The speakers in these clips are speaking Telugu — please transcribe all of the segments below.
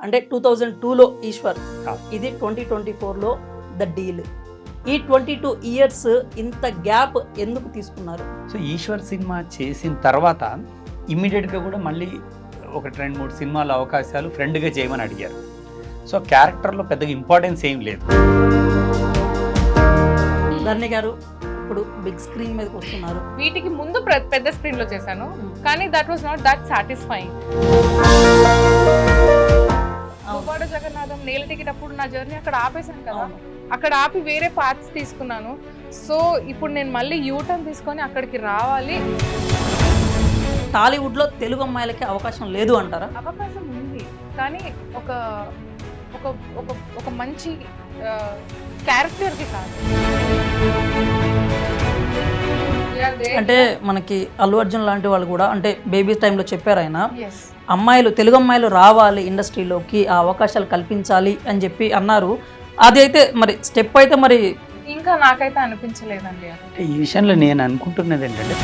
అంటే 2002లో ఈశ్వర్, ఇది 2024లో ద డీల్. ఈ 22 ఇయర్స్ ఇంత గ్యాప్ ఎందుకు తీసుకున్నారు? సో ఈశ్వర్ సినిమా చేసిన తర్వాత ఇమ్మీడియట్గా కూడా మళ్ళీ ఒక 2-3 సినిమాల అవకాశాలు ఫ్రెండ్గా చేయమని అడిగారు. సో క్యారెక్టర్లో పెద్దగా ఇంపార్టెన్స్ ఏం లేదు. ధరణి గారు ఇప్పుడు బిగ్ స్క్రీన్ మీదకి వస్తున్నారు. వీటికి ముందు పెద్ద స్క్రీన్ లో చేశాను, కానీ that was not that satisfying. Duvvada Jagannatham, నేల టికెట్ అప్పుడు నా జర్నీ అక్కడ ఆపేశాను కదా, అక్కడ ఆపి వేరే పార్ట్స్ తీసుకున్నాను. సో ఇప్పుడు నేను మళ్ళీ యూటర్న్ తీసుకొని అక్కడికి రావాలి. టాలీవుడ్లో తెలుగు అమ్మాయిలకి అవకాశం లేదు అంటారా? అవకాశం ఉంది, కానీ ఒక ఒక ఒక ఒక మంచి క్యారెక్టర్కి కాదు. అంటే మనకి అల్లు అర్జున్ లాంటి వాళ్ళు కూడా అంటే బేబీ టైంలో చెప్పారు ఆయన, Yes. అమ్మాయిలు తెలుగు అమ్మాయిలు రావాలి ఇండస్ట్రీలోకి, ఆ అవకాశాలు కల్పించాలి అని చెప్పి అన్నారు. అది అయితే మరి స్టెప్ అయితే మరి ఇంకా నాకైతే అనిపించలేదండి. అంటే ఈ విషయంలో నేను అనుకుంటున్నది ఏంటంటే,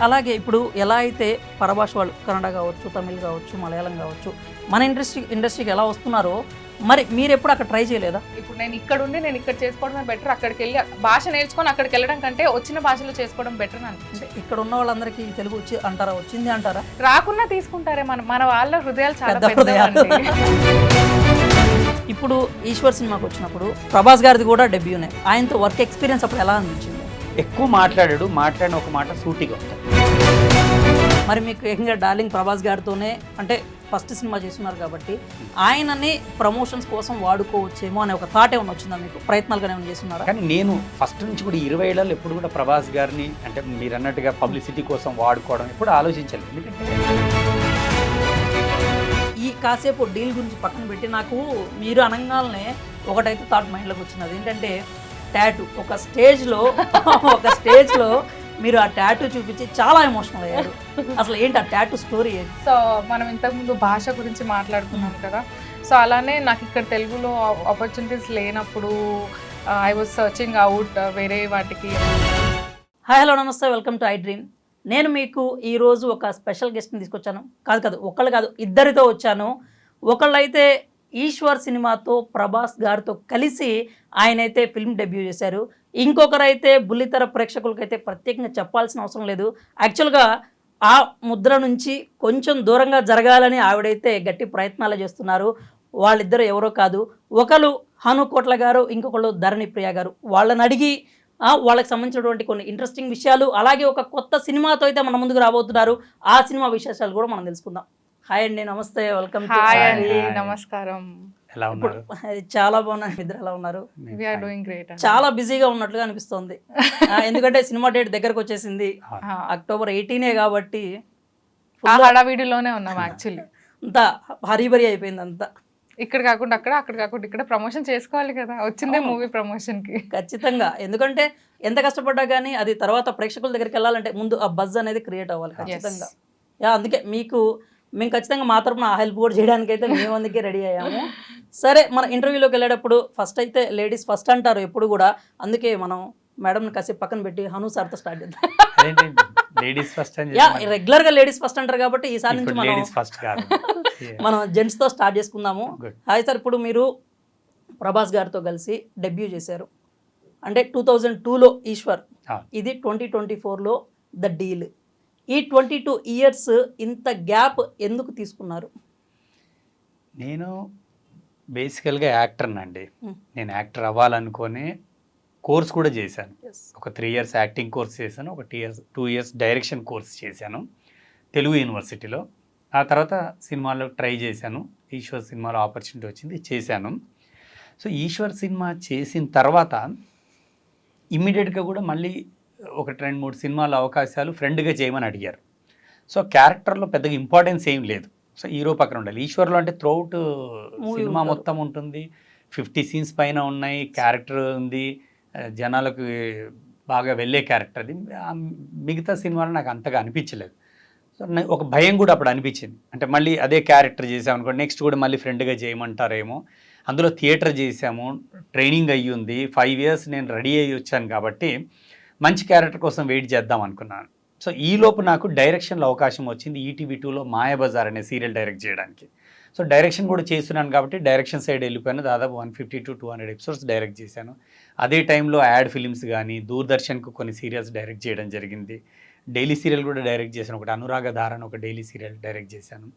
అలాగే ఇప్పుడు ఎలా అయితే పరభాష వాళ్ళు కన్నడ కావచ్చు, తమిళ్ కావచ్చు, మలయాళం కావచ్చు, మన ఇండస్ట్రీకి ఎలా వస్తున్నారో మరి మీరు ఎప్పుడు అక్కడ ట్రై చేయలేదా? ఇప్పుడు నేను ఇక్కడ ఉండి నేను ఇక్కడ చేసుకోవడమే బెటర్, అక్కడికి వెళ్ళి భాష నేర్చుకొని అక్కడికి వెళ్ళడం కంటే వచ్చిన భాషలో చేసుకోవడం బెటర్ అని అనిపించింది. ఇక్కడ ఉన్న వాళ్ళందరికీ తెలుగు వచ్చి అంటారా, వచ్చింది అంటారా? రాకున్నా తీసుకుంటారే, మన వాళ్ళ హృదయాలు చాలా పెద్ద హృదయాలు. ఇప్పుడు ఈశ్వర్ సినిమాకి వచ్చినప్పుడు ప్రభాస్ గారిది కూడా డెబ్యూనే, ఆయనతో వర్క్ ఎక్స్పీరియన్స్ అప్పుడు ఎలా అనిపించింది? ఎక్కువ మాట్లాడిన ఒక మాట సూటిగా ఉంటుంది. మరి మీకు ఏకంగా డార్లింగ్ ప్రభాస్ గారితోనే అంటే ఫస్ట్ సినిమా చేస్తున్నారు కాబట్టి ఆయనని ప్రమోషన్స్ కోసం వాడుకోవచ్చేమో అనే ఒక థాట్ ఏమైనా వచ్చిందా మీకు? ప్రయత్నాలుగా ఏమైనా చేస్తున్నారా? కానీ నేను ఫస్ట్ నుంచి కూడా 20 ఏళ్ళలో ఎప్పుడు కూడా ప్రభాస్ గారిని అంటే మీరు అన్నట్టుగా పబ్లిసిటీ కోసం వాడుకోవడం ఎప్పుడు ఆలోచించలేదు. ఎందుకంటే ఈ కాసేపు డీల్ గురించి పక్కన పెట్టి నాకు మీరు అనగానే ఒకటైతే థాట్ మైండ్లోకి వచ్చింది. అది ఏంటంటే టాటూ. ఒక స్టేజ్లో మీరు ఆ టాటూ చూపించి చాలా ఎమోషనల్ అయ్యారు. అసలు ఏంటి ఆ టాటూ స్టోరీ ఏంటి? సో మనం ఇంతకుముందు భాష గురించి మాట్లాడుకున్నాం కదా, సో అలానే నాకు ఇక్కడ తెలుగులో ఆపర్చునిటీస్ లేనప్పుడు ఐ వాజ్ సర్చింగ్ అవుట్ వేరే వాటికి. హాయ్ హలో నమస్తే, వెల్కమ్ టు ఐ డ్రీమ్. నేను మీకు ఈరోజు ఒక స్పెషల్ గెస్ట్ని తీసుకొచ్చాను. కాదు ఒకళ్ళు కాదు, ఇద్దరితో వచ్చాను. ఒకళ్ళైతే ఈశ్వర్ సినిమాతో ప్రభాస్ గారితో కలిసి ఆయనైతే ఫిల్మ్ డెబ్యూ చేశారు. ఇంకొకరైతే బుల్లితెర ప్రేక్షకులకైతే ప్రత్యేకంగా చెప్పాల్సిన అవసరం లేదు. యాక్చువల్గా ఆ ముద్ర నుంచి కొంచెం దూరంగా జరగాలని ఆవిడైతే గట్టి ప్రయత్నాలు చేస్తున్నారు. వాళ్ళిద్దరు ఎవరో కాదు, ఒకరు హను కోట్ల గారు, ఇంకొకళ్ళు ధరణి ప్రియ గారు. వాళ్ళని అడిగి వాళ్ళకి సంబంధించినటువంటి కొన్ని ఇంట్రెస్టింగ్ విషయాలు, అలాగే ఒక కొత్త సినిమాతో అయితే మన ముందుకు రాబోతున్నారు. ఆ సినిమా విశేషాలు కూడా మనం తెలుసుకుందాం. హాయ్ అండి, నమస్తే, వెల్కమ్. హాయ్ అండి, నమస్కారం. ఎలా ఉన్నారు? చాలా బాగున్నాను. ఇద్దరు ఎలా ఉన్నారు? We are doing great. చాలా బిజీగా ఉన్నట్లుగా అనిపిస్తోంది. ఎందుకంటే సినిమా డేట్ దగ్గరకు వచ్చేసింది, అక్టోబర్ 18 కాబట్టి హడావిడిలోనే ఉన్నాం. యాక్చువల్లీ అంతా హరీబరీ అయిపోయింది అంతా. ఇక్కడ కాకుండా అక్కడ కాకుండా ఇక్కడ ప్రమోషన్ చేసుకోవాలి కదా, వచ్చిందే మూవీ ప్రమోషన్ కి. ఖచ్చితంగా, ఎందుకంటే ఎంత కష్టపడ్డా కానీ అది తర్వాత ప్రేక్షకుల దగ్గరికి వెళ్ళాలంటే ముందు ఆ బజ్ అనేది క్రియేట్ అవ్వాలి ఖచ్చితంగా. అందుకే మేము ఖచ్చితంగా మా తరపున ఆ హెల్ప్ కూడా చేయడానికి అయితే మేము అందుకే రెడీ అయ్యాము. సరే, మన ఇంటర్వ్యూలోకి వెళ్ళేటప్పుడు ఫస్ట్ అయితే లేడీస్ ఫస్ట్ అంటారు ఎప్పుడు కూడా, అందుకే మనం మేడంని కాసేపు పక్కన పెట్టి హను సార్తో స్టార్ట్ చేద్దాం. రెగ్యులర్గా లేడీస్ ఫస్ట్ అంటారు కాబట్టి ఈసారి నుంచి మనం జెంట్స్తో స్టార్ట్ చేసుకుందాము. హాయ్ సార్, ఇప్పుడు మీరు ప్రభాస్ గారితో కలిసి డెబ్యూ చేశారు. అంటే 2002లో ఈశ్వర్, ఇది 2024లో ద డీల్. ఈ 22 ఇయర్స్ ఇంత గ్యాప్ ఎందుకు తీసుకున్నారు? నేను బేసికల్గా యాక్టర్నండి. నేను యాక్టర్ అవ్వాలనుకొని కోర్స్ కూడా చేశాను. ఒక 3 years యాక్టింగ్ కోర్స్ చేశాను, ఒక 2 years డైరెక్షన్ కోర్స్ చేశాను తెలుగు యూనివర్సిటీలో. ఆ తర్వాత సినిమాలో ట్రై చేశాను. ఈశ్వర్ సినిమాలో ఆపర్చునిటీ వచ్చింది, చేశాను. సో ఈశ్వర్ సినిమా చేసిన తర్వాత ఇమ్మీడియట్గా కూడా మళ్ళీ ఒక 2-3 సినిమాల అవకాశాలు ఫ్రెండ్గా చేయమని అడిగారు. సో క్యారెక్టర్లో పెద్దగా ఇంపార్టెన్స్ ఏం లేదు. సో హీరో పక్కన ఉండాలి. ఈశ్వర్లో అంటే త్రూఅవుట్ సినిమా మొత్తం ఉంటుంది, 50 scenes పైన ఉన్నాయి, క్యారెక్టర్ ఉంది, జనాలకు బాగా వెళ్ళే క్యారెక్టర్ అది. మిగతా సినిమాలు నాకు అంతగా అనిపించలేదు. సో ఒక భయం కూడా అప్పుడు అనిపించింది, అంటే మళ్ళీ అదే క్యారెక్టర్ చేసామనుకోండి నెక్స్ట్ కూడా మళ్ళీ ఫ్రెండ్గా చేయమంటారేమో. అందులో థియేటర్ చేసాము, ట్రైనింగ్ అయ్యి ఉంది, 5 years నేను రెడీ అయ్యి వచ్చాను కాబట్టి మంచి క్యారెక్టర్ కోసం వెయిట్ చేద్దాం అనుకున్నాను. సో ఈలోపు నాకు డైరెక్షన్లో అవకాశం వచ్చింది ఈటీవీ 2లో మాయాబజార్ అనే సీరియల్ డైరెక్ట్ చేయడానికి. సో డైరెక్షన్ కూడా చేస్తున్నాను కాబట్టి డైరెక్షన్ సైడ్ వెళ్ళిపోయాను. దాదాపు 150 to 200 ఎపిసోడ్స్ డైరెక్ట్ చేశాను. అదే టైంలో యాడ్ ఫిలిమ్స్ కానీ దూరదర్శన్కు కొన్ని సీరియల్స్ డైరెక్ట్ చేయడం జరిగింది. డైలీ సీరియల్ కూడా డైరెక్ట్ చేశాను. ఒకటి అనురాగ ధార అని ఒక డైలీ సీరియల్ డైరెక్ట్ చేశాను.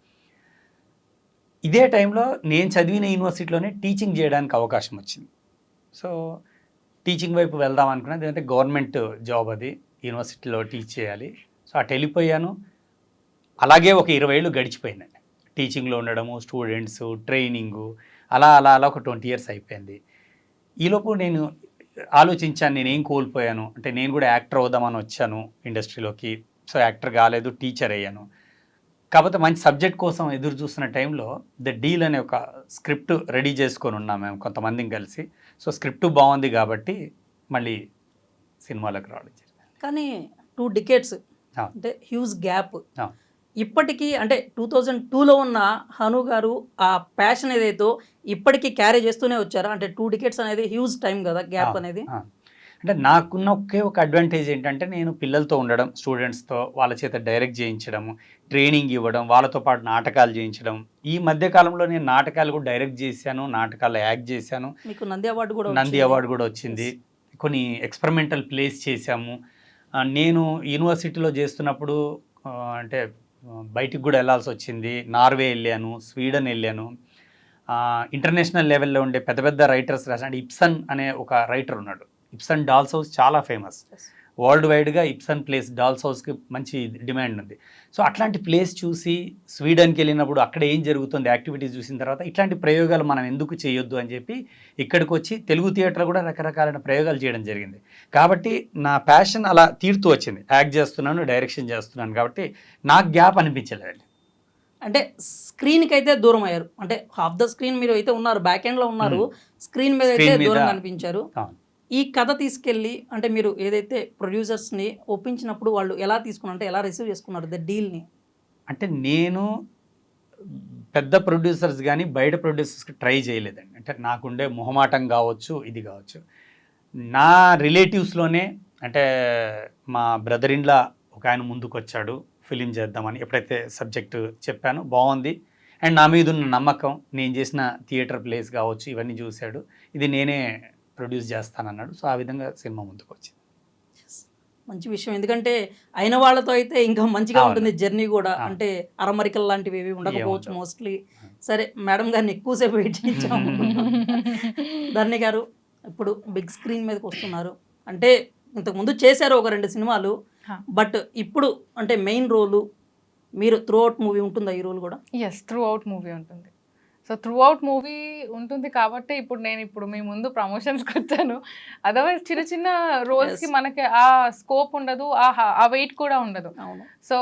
ఇదే టైంలో నేను చదివిన యూనివర్సిటీలోనే టీచింగ్ చేయడానికి అవకాశం వచ్చింది. సో టీచింగ్ వైపు వెళ్దాం అనుకున్నది, ఎందుకంటే గవర్నమెంట్ జాబ్ అది, యూనివర్సిటీలో టీచ్ చేయాలి. సో అటు వెళ్ళిపోయాను. అలాగే ఒక 20 ఏళ్ళు గడిచిపోయినాయి టీచింగ్లో ఉండడము, స్టూడెంట్స్, ట్రైనింగు, అలా అలా అలా ఒక 20 years అయిపోయింది. ఈలోపు నేను ఆలోచించాను నేనేం కోల్పోయాను. అంటే నేను కూడా యాక్టర్ అవుదామని వచ్చాను ఇండస్ట్రీలోకి. సో యాక్టర్ కాలేదు, టీచర్ అయ్యాను. కాకపోతే మంచి సబ్జెక్ట్ కోసం ఎదురు చూస్తున్న టైంలో ద డీల్ అనే ఒక స్క్రిప్ట్ రెడీ చేసుకొని ఉన్నాం మేము కొంతమందిని కలిసి. సో స్క్రిప్ట్ బాగుంది కాబట్టి మళ్ళీ సినిమాలకు రావడం జరిగింది. కానీ 2 decades ఆ. అంటే హ్యూజ్ గ్యాప్. ఆ. ఇప్పటికీ అంటే 2002లో ఉన్న హను గారు ఆ ప్యాషన్ ఏదైతే ఇప్పటికీ క్యారీ చేస్తూనే వచ్చారా? అంటే 2 decades అనేది హ్యూజ్ టైం కదా గ్యాప్ అనేది. అంటే నాకున్న ఒకే ఒక అడ్వాంటేజ్ ఏంటంటే నేను పిల్లలతో ఉండడం, స్టూడెంట్స్తో వాళ్ళ చేత డైరెక్ట్ చేయించడం, ట్రైనింగ్ ఇవ్వడం, వాళ్ళతో పాటు నాటకాలు చేయించడం. ఈ మధ్య కాలంలో నేను నాటకాలు కూడా డైరెక్ట్ చేశాను, నాటకాల్లో యాక్ట్ చేశాను. మీకు నంది అవార్డు కూడా నంది అవార్డు కూడా వచ్చింది. కొన్ని ఎక్స్పెరిమెంటల్ ప్లేస్ చేశాము. నేను యూనివర్సిటీలో చేస్తున్నప్పుడు అంటే బయటికి కూడా వెళ్ళాల్సి వచ్చింది. నార్వే వెళ్ళాను, స్వీడన్ వెళ్ళాను. ఇంటర్నేషనల్ లెవెల్లో ఉండే పెద్ద పెద్ద రైటర్స్ రాసిన ఇప్సన్ అనే ఒక రైటర్ ఉన్నాడు. ఇప్సన్ డాల్స్ హౌస్ చాలా ఫేమస్. వరల్డ్ వైడ్గా ఇప్సన్ ప్లేస్ డాల్స్ హౌస్కి మంచి డిమాండ్ ఉంది. సో అట్లాంటి ప్లేస్ చూసి స్వీడన్కి వెళ్ళినప్పుడు అక్కడ ఏం జరుగుతుంది యాక్టివిటీస్ చూసిన తర్వాత ఇట్లాంటి ప్రయోగాలు మనం ఎందుకు చేయొద్దు అని చెప్పి ఇక్కడికి వచ్చి తెలుగు థియేటర్లో కూడా రకరకాలైన ప్రయోగాలు చేయడం జరిగింది. కాబట్టి నా ప్యాషన్ అలా తీరుతూ వచ్చింది. యాక్ట్ చేస్తున్నాను, డైరెక్షన్ చేస్తున్నాను కాబట్టి నాకు గ్యాప్ అనిపించలేదండి. అంటే స్క్రీన్కి అయితే దూరం అయ్యారు. అంటే హాఫ్ ద స్క్రీన్ మీరు అయితే ఉన్నారు, బ్యాక్ ఎండ్లో ఉన్నారు, స్క్రీన్ మీద అయితే దూరం కనిపించారు. ఈ కథ తీసుకెళ్ళి అంటే మీరు ఏదైతే ప్రొడ్యూసర్స్ని ఒప్పించినప్పుడు వాళ్ళు ఎలా తీసుకున్నారు, అంటే ఎలా రిసీవ్ చేసుకున్నారు ద డీల్ని? అంటే నేను పెద్ద ప్రొడ్యూసర్స్ కానీ బయట ప్రొడ్యూసర్స్కి ట్రై చేయలేదండి. అంటే నాకుండే మొహమాటం కావచ్చు, ఇది కావచ్చు. నా రిలేటివ్స్లోనే అంటే మా బ్రదర్ ఇన్లా ఒక ఆయన ముందుకు వచ్చాడు ఫిలిం చేద్దామని. ఎప్పుడైతే సబ్జెక్టు చెప్పానో బాగుంది అండ్ నా మీద ఉన్న నమ్మకం, నేను చేసిన థియేటర్ ప్లేస్ కావచ్చు ఇవన్నీ చూశాడు. ఇది నేనే ప్రొడ్యూస్ చేస్తానన్నాడు. సో ఆ విధంగా సినిమా ముందుకు వచ్చింది. మంచి విషయం. ఎందుకంటే అయిన వాళ్ళతో అయితే ఇంకా మంచిగా ఉంటుంది జర్నీ కూడా. అంటే అరమరికలు లాంటివి ఏవి ఉండకపోవచ్చు మోస్ట్లీ. సరే మేడం గారిని ఎక్కువసేపు వెయిట్ చేయించాము. ధరణి గారు ఇప్పుడు బిగ్ స్క్రీన్ మీదకి వస్తున్నారు. అంటే ఇంతకుముందు చేశారు ఒక 2 సినిమాలు, బట్ ఇప్పుడు అంటే మెయిన్ రోలు మీరు త్రూ అవుట్ మూవీ ఉంటుందా ఈ రోల్ కూడా? ఎస్, త్రూ అవుట్ మూవీ ఉంటుంది. సో త్రూ అవుట్ మూవీ ఉంటుంది కాబట్టి ఇప్పుడు మీ ముందు ప్రమోషన్స్కి వచ్చాను. అదర్వైజ్ చిన్న చిన్న రోల్స్కి మనకి ఆ స్కోప్ ఉండదు, ఆ వెయిట్ కూడా ఉండదు. సో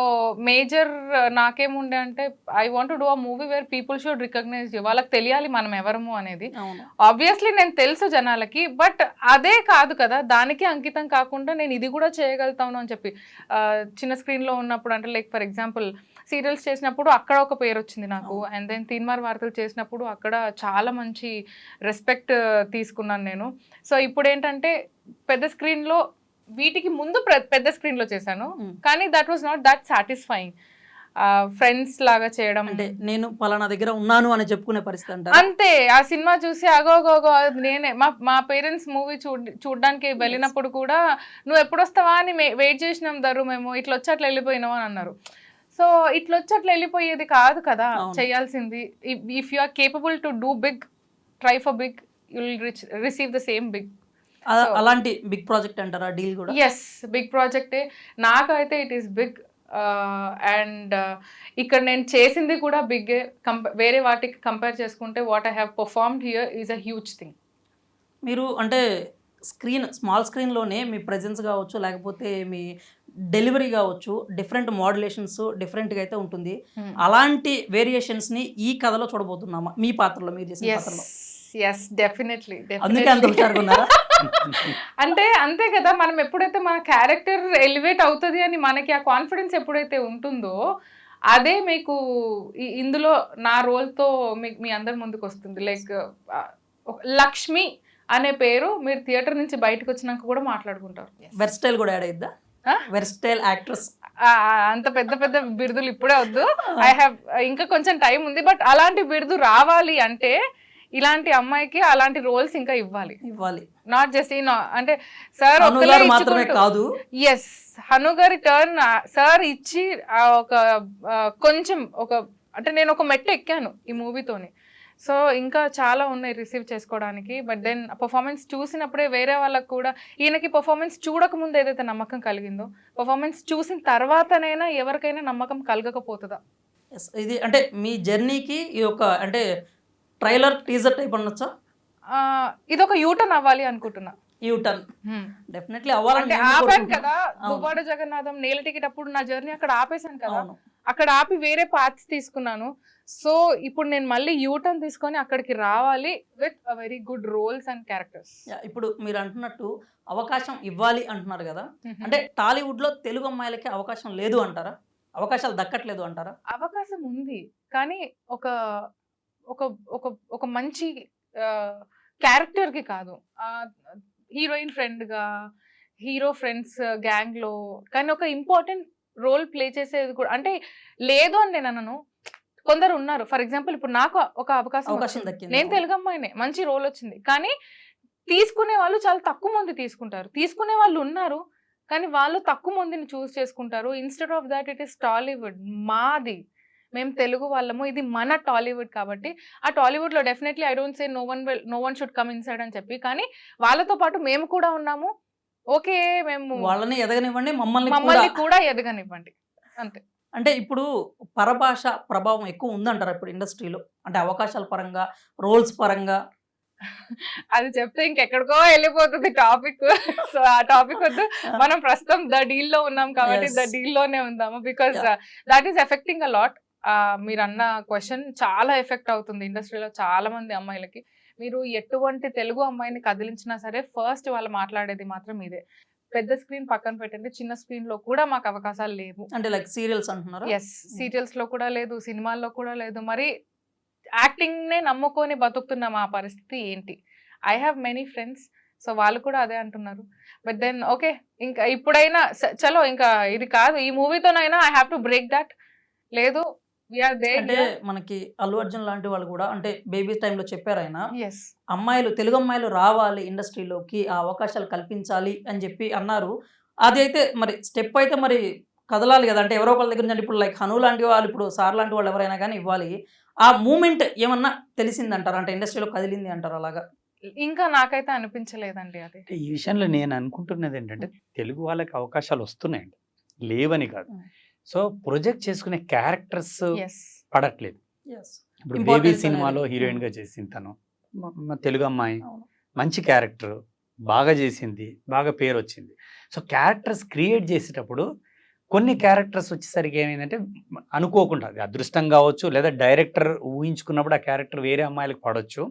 మేజర్ నాకేముండే అంటే I want to do a movie where people should recognise you. వాళ్ళకి తెలియాలి మనం ఎవరము అనేది. ఆబ్వియస్లీ నేను తెలుసు జనాలకి, బట్ అదే కాదు కదా, దానికి అంకితం కాకుండా నేను ఇది కూడా చేయగలుగుతాను అని చెప్పి చిన్న స్క్రీన్లో ఉన్నప్పుడు అంటే లైక్ ఫర్ ఎగ్జాంపుల్ సీరియల్స్ చేసినప్పుడు అక్కడ ఒక పేరు వచ్చింది నాకు. అండ్ దెన్ తీన్మార్ వార్తలు చేసినప్పుడు అక్కడ చాలా మంచి రెస్పెక్ట్ తీసుకున్నాను నేను. సో ఇప్పుడు ఏంటంటే పెద్ద స్క్రీన్లో వీటికి ముందు పెద్ద స్క్రీన్లో చేశాను, కానీ that was not that satisfying. Friends లాగా చేయడం అంటే నేను పలానా దగ్గర ఉన్నాను అని చెప్పుకునే పరిస్థితి అంతే. ఆ సినిమా చూసి అగోగోగో నేనే మా పేరెంట్స్ మూవీ చూడడానికి వెళ్ళినప్పుడు కూడా నువ్వు ఎప్పుడు వస్తావా అని వెయిట్ చేసినాం దరు, మేము ఇట్లా వచ్చి అట్లా వెళ్ళిపోయినావు అని అన్నారు. సో ఇట్లా వచ్చి అట్లా వెళ్ళిపోయేది కాదు కదా చేయాల్సింది. If you are capable to do big, try for big, you will receive the same big. అలాంటి బిగ్ ప్రాజెక్ట్ అంటారా డీల్ కూడా? ఎస్, బిగ్ ప్రాజెక్టే. నాకైతే ఇట్ ఈస్ బిగ్. అండ్ ఇక్కడ నేను చేసింది కూడా బిగ్గే. వేరే వాటికి కంపేర్ చేసుకుంటే what I have performed here is a huge thing. మీరు అంటే స్మాల్ స్క్రీన్లోనే మీ ప్రెజెన్స్ కావచ్చు, లేకపోతే మీ డెలివరీ కావచ్చు, డిఫరెంట్ మోడ్యులేషన్స్ డిఫరెంట్గా అయితే ఉంటుంది. అలాంటి వేరియేషన్స్ని ఈ కథలో చూడబోతున్నామా మీ పాత్రలో, మీరు చేసిన పాత్రలో? Yes, definitely. అందుకే అంత హుషారుగా అంటే అంతే కదా, మనం ఎప్పుడైతే మన క్యారెక్టర్ ఎలివేట్ అవుతుంది అని మనకి ఆ కాన్ఫిడెన్స్ ఎప్పుడైతే ఉంటుందో అదే మీకు ఇందులో నా రోల్తో మీ అందరి ముందుకు వస్తుంది. లైక్ లక్ష్మి అనే పేరు మీరు థియేటర్ నుంచి బయటకు వచ్చినాక కూడా మాట్లాడుకుంటారు. వెర్స్టైల్ కూడా యాడ్ అయిద్దా? Versatile actress. అంత పెద్ద పెద్ద బిరుదులు ఇప్పుడే వద్దు. ఐ హ్యావ్ ఇంకా కొంచెం టైం ఉంది. బట్ అలాంటి బిరుదు రావాలి అంటే ఇలాంటి అమ్మాయికి అలాంటి రోల్స్ ఇంకా ఇవ్వాలి. నాట్ జస్ట్ అంటే సార్ మాత్రమే కాదు. ఎస్, హను గారి టర్న్ సార్ ఇచ్చి ఒక కొంచెం ఒక అంటే నేను ఒక మెట్టు ఎక్కాను ఈ మూవీతోని. సో ఇంకా చాలా ఉన్నాయి రిసీవ్ చేసుకోవడానికి. బట్ దెన్ పర్ఫార్మెన్స్ చూసినప్పుడే వేరే వాళ్ళకు కూడా ఈయనకి పర్ఫార్మెన్స్ చూడక ముందు ఏదైతే నమ్మకం కలిగిందో పర్ఫార్మెన్స్ చూసిన తర్వాతనైనా ఎవరికైనా నమ్మకం కలగకపోతుందా? ఇది అంటే మీ జర్నీకి ఈ యొక్క అంటే ట్రైలర్ టీజర్ టైప్ అనొచ్చా? ఇది ఒక యూటర్న్ అవ్వాలి అనుకుంటున్నా. యూటర్న్ డెఫినెట్లీ అవ్వాలంటే ఆపాను కదా దువ్వాడ జగన్నాథం నేల టికెట్ అప్పుడు నా జర్నీ అక్కడ ఆపేసాను కదా. అక్కడ ఆపి వేరే పాత్స్ తీసుకున్నాను. సో ఇప్పుడు నేను మళ్ళీ యూటర్న్ తీసుకొని అక్కడికి రావాలి with a very good roles and characters. ఇప్పుడు మీరు అంటున్నట్టు అవకాశం ఇవ్వాలి అంటున్నారు కదా, అంటే టాలీవుడ్ లో తెలుగు అమ్మాయిలకి అవకాశం లేదు అంటారా? అవకాశాలు దక్కట్లేదు అంటారా? అవకాశం ఉంది, కానీ ఒక ఒక ఒక ఒక మంచి క్యారెక్టర్ కి కాదు. హీరోయిన్ ఫ్రెండ్ గా, హీరో ఫ్రెండ్స్ గ్యాంగ్ లో, కానీ ఒక ఇంపార్టెంట్ రోల్ ప్లే చేసేది కూడా అంటే లేదు అని నేను అనను. కొందరు ఉన్నారు. ఫర్ ఎగ్జాంపుల్ ఇప్పుడు నాకు ఒక అవకాశం దక్కింది, నేను తెలుగు అమ్మాయినే, మంచి రోల్ వచ్చింది, కానీ తీసుకునే వాళ్ళు చాలా తక్కువ మంది తీసుకుంటారు. తీసుకునే వాళ్ళు ఉన్నారు, కానీ వాళ్ళు తక్కువ మందిని చూస్ చేసుకుంటారు. Instead of that it is Tollywood, మాది, మేము తెలుగు వాళ్ళము, ఇది మన టాలీవుడ్. కాబట్టి ఆ టాలీవుడ్ లో definitely I don't say no one should come inside అని చెప్పి, కానీ వాళ్ళతో పాటు మేము కూడా ఉన్నాము. ఓకే, మేము వాళ్ళని ఎదగనివ్వండి, మమ్మల్ని కూడా ఎదగనివ్వండి, అంతే. అంటే ఇప్పుడు పరభాష ప్రభావం ఎక్కువ ఉందంటారా ఇప్పుడు ఇండస్ట్రీలో? అంటే అవకాశాల పరంగా, రోల్స్ పరంగా. అది చెప్తే ఇంకెక్కడికో వెళ్ళిపోతుంది టాపిక్. సో ఆ టాపిక్ వద్దు. మనం ప్రస్తుతం ద డీల్ లో ఉన్నాం కాబట్టి ద డీల్ లోనే ఉందాము. Because that is affecting a lot. మీరు అన్న క్వశ్చన్ చాలా ఎఫెక్ట్ అవుతుంది ఇండస్ట్రీలో చాలా మంది అమ్మాయిలకి. మీరు ఎటువంటి తెలుగు అమ్మాయిని కదిలించినా సరే ఫస్ట్ వాళ్ళు మాట్లాడేది మాత్రం ఇదే. పెద్ద స్క్రీన్ పక్కన పెట్టండి, చిన్న స్క్రీన్ లో కూడా మాకు అవకాశాలు లేవు. అంటే లైక్ సీరియల్స్ అంటున్నారు. ఎస్, సీరియల్స్ లో కూడా లేదు, సినిమాల్లో కూడా లేదు. మరి యాక్టింగ్ నే నమ్ముకొని బతుకుతున్న మా పరిస్థితి ఏంటి? I have many friends, so వాళ్ళు కూడా అదే అంటున్నారు. బట్ దెన్ ఓకే, ఇంకా ఇప్పుడైనా చలో, ఇంకా ఇది కాదు, ఈ మూవీతోనైనా I have to break that. లేదు, అంటే మనకి అల్లు అర్జున్ లాంటి వాళ్ళు కూడా అంటే బేబీ టైంలో చెప్పారు ఆయన, అమ్మాయిలు తెలుగు అమ్మాయిలు రావాలి ఇండస్ట్రీలోకి, ఆ అవకాశాలు కల్పించాలి అని చెప్పి అన్నారు. అది అయితే మరి స్టెప్ అయితే మరి కదలాలి కదా, అంటే ఎవరో ఒకళ్ళ దగ్గర నుంచి. ఇప్పుడు లైక్ హను లాంటి వాళ్ళు, ఇప్పుడు సార్ లాంటి వాళ్ళు ఎవరైనా కానీ ఇవ్వాలి. ఆ మూమెంట్ ఏమన్నా తెలిసింది అంటారు, అంటే ఇండస్ట్రీలో కదిలింది అంటారు? అలాగా ఇంకా నాకైతే అనిపించలేదండి. అది ఈ విషయంలో నేను అనుకుంటున్నది ఏంటంటే తెలుగు వాళ్ళకి అవకాశాలు వస్తున్నాయండి, లేవని కాదు. సో ప్రొజెక్ట్ చేసుకునే క్యారెక్టర్స్ పడట్లేదు. ఇప్పుడు బేబీ సినిమాలో హీరోయిన్ గా చేసింది తను, తెలుగు అమ్మాయి, మంచి క్యారెక్టర్, బాగా చేసింది, బాగా పేరు వచ్చింది. సో క్యారెక్టర్స్ క్రియేట్ చేసేటప్పుడు కొన్ని క్యారెక్టర్స్ వచ్చేసరికి ఏమైందంటే అనుకోకుండా, అది అదృష్టం కావచ్చు, లేదా డైరెక్టర్ ఊహించుకున్నప్పుడు ఆ క్యారెక్టర్ వేరే అమ్మాయిలకు పడవచ్చు.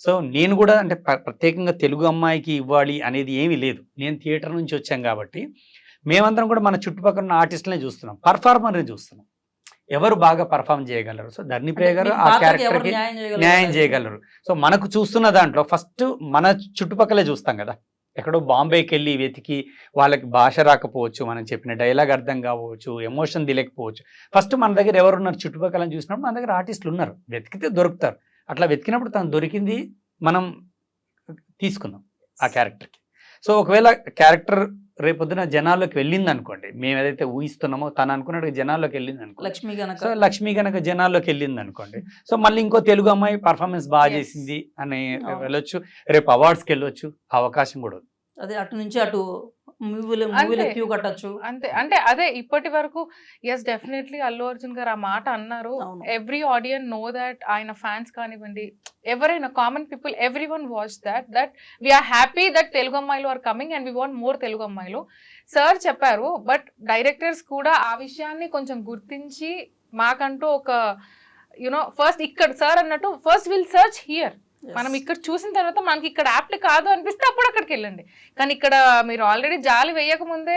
సో నేను కూడా అంటే ప్రత్యేకంగా తెలుగు అమ్మాయికి ఇవ్వాలి అనేది ఏమీ లేదు. నేను థియేటర్ నుంచి వచ్చాం కాబట్టి మేమందరం కూడా మన చుట్టుపక్కల ఉన్న ఆర్టిస్టులనే చూస్తున్నాం, పర్ఫార్మర్ని చూస్తున్నాం, ఎవరు బాగా పర్ఫామ్ చేయగలరు. సో ధర్నిప్రియ గారు ఆ క్యారెక్టర్కి న్యాయం చేయగలరు. సో మనకు చూస్తున్న దాంట్లో ఫస్ట్ మన చుట్టుపక్కలే చూస్తాం కదా. ఎక్కడో బాంబేకి వెళ్ళి వెతికి వాళ్ళకి భాష రాకపోవచ్చు, మనం చెప్పిన డైలాగ్ అర్థం కావచ్చు, ఎమోషన్ తెలియకపోవచ్చు. ఫస్ట్ మన దగ్గర ఎవరున్నారు చుట్టుపక్కల చూసినప్పుడు మన దగ్గర ఆర్టిస్టులు ఉన్నారు, వెతికితే దొరుకుతారు. అట్లా వెతికినప్పుడు తను దొరికింది, మనం తీసుకుందాం ఆ క్యారెక్టర్కి. సో ఒకవేళ క్యారెక్టర్ రేపొద్దున జనాల్లోకి వెళ్ళింది అనుకోండి, మేము ఏదైతే ఊహిస్తున్నామో తను అనుకున్నట్టు జనాల్లోకి వెళ్ళింది అనుకోండి, సో లక్ష్మి గనక జనాల్లోకి వెళ్ళింది అనుకోండి, సో మళ్ళీ ఇంకో తెలుగు అమ్మాయి పర్ఫార్మెన్స్ బాగా చేసింది అని వెళ్ళొచ్చు, రేపు అవార్డ్స్కి వెళ్ళొచ్చు, అవకాశం కూడా ఉంది. అదే అటు నుంచి అటు క్యూ కట్టచ్చు. అంతే, అంటే అదే ఇప్పటి వరకు ఎస్ డెఫినెట్లీ అల్లు అర్జున్ గారు ఆ మాట అన్నారు. ఎవ్రీ ఆడియన్ నో దట్, ఆయన ఫ్యాన్స్ కానివ్వండి, ఎవరైనా common people, every one watch that we're happy that Telugu అమ్మాయిలు are coming and we want more Telugu అమ్మాయిలు. సార్ చెప్పారు, బట్ డైరెక్టర్స్ కూడా ఆ విషయాన్ని కొంచెం గుర్తించి మాకంటూ ఒక యునో ఫస్ట్ ఇక్కడ సార్ అన్నట్టు ఫస్ట్ విల్ సర్చ్ హియర్. మనం ఇక్కడ చూసిన తర్వాత మనకి ఇక్కడ యాప్ట్ కాదు అనిపిస్తే అప్పుడు అక్కడికి వెళ్ళండి. కానీ ఇక్కడ మీరు ఆల్రెడీ జాలి వేయక ముందే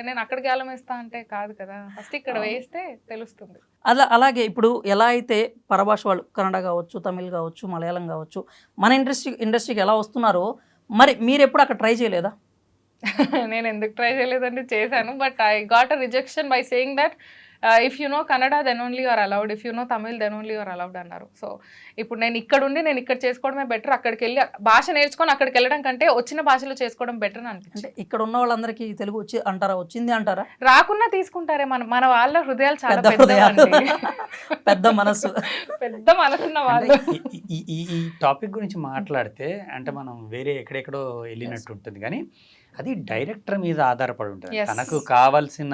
నేను అక్కడికి గాలం వేస్తా అంటే కాదు కదా, ఫస్ట్ ఇక్కడ వేస్తే తెలుస్తుంది. అలాగే ఇప్పుడు ఎలా అయితే పరభాష వాళ్ళు కన్నడ కావచ్చు, తమిళ్ కావచ్చు, మలయాళం కావచ్చు, మన ఇండస్ట్రీకి ఎలా వస్తున్నారో, మరి మీరు ఎప్పుడు అక్కడ ట్రై చేయలేదా? నేను ఎందుకు ట్రై చేయలేదంటే చేశాను, but I got a rejection by saying that if you know Kannada then only you are allowed, if you know Tamil then only you are allowed అన్నారు. సో ఇప్పుడు నేను ఇక్కడ ఉండి నేను ఇక్కడ చేసుకోవడమే బెటర్, అక్కడికి వెళ్ళి భాష నేర్చుకొని అక్కడికి వెళ్ళడం కంటే వచ్చిన భాషలో చేసుకోవడం బెటర్ అని అనిపించింది. అంటే ఇక్కడ ఉన్న వాళ్ళందరికీ తెలుగు వచ్చి అంటారా, వచ్చింది అంటారా? రాకున్నా తీసుకుంటారే, మన వాళ్ళ హృదయాలు చాలా పెద్ద హృదయాలు. పెద్దవండి. పెద్ద మనసు. పెద్ద మనసున్న అంటే వాళ్ళు. ఈ టాపిక్ గురించి మాట్లాడితే అంటే మనం వేరే ఎక్కడెక్కడో వెళ్ళినట్టు ఉంటుంది, కానీ అది డైరెక్టర్ మీద ఆధారపడి ఉంటుంది. Yes. తనకు కావాల్సిన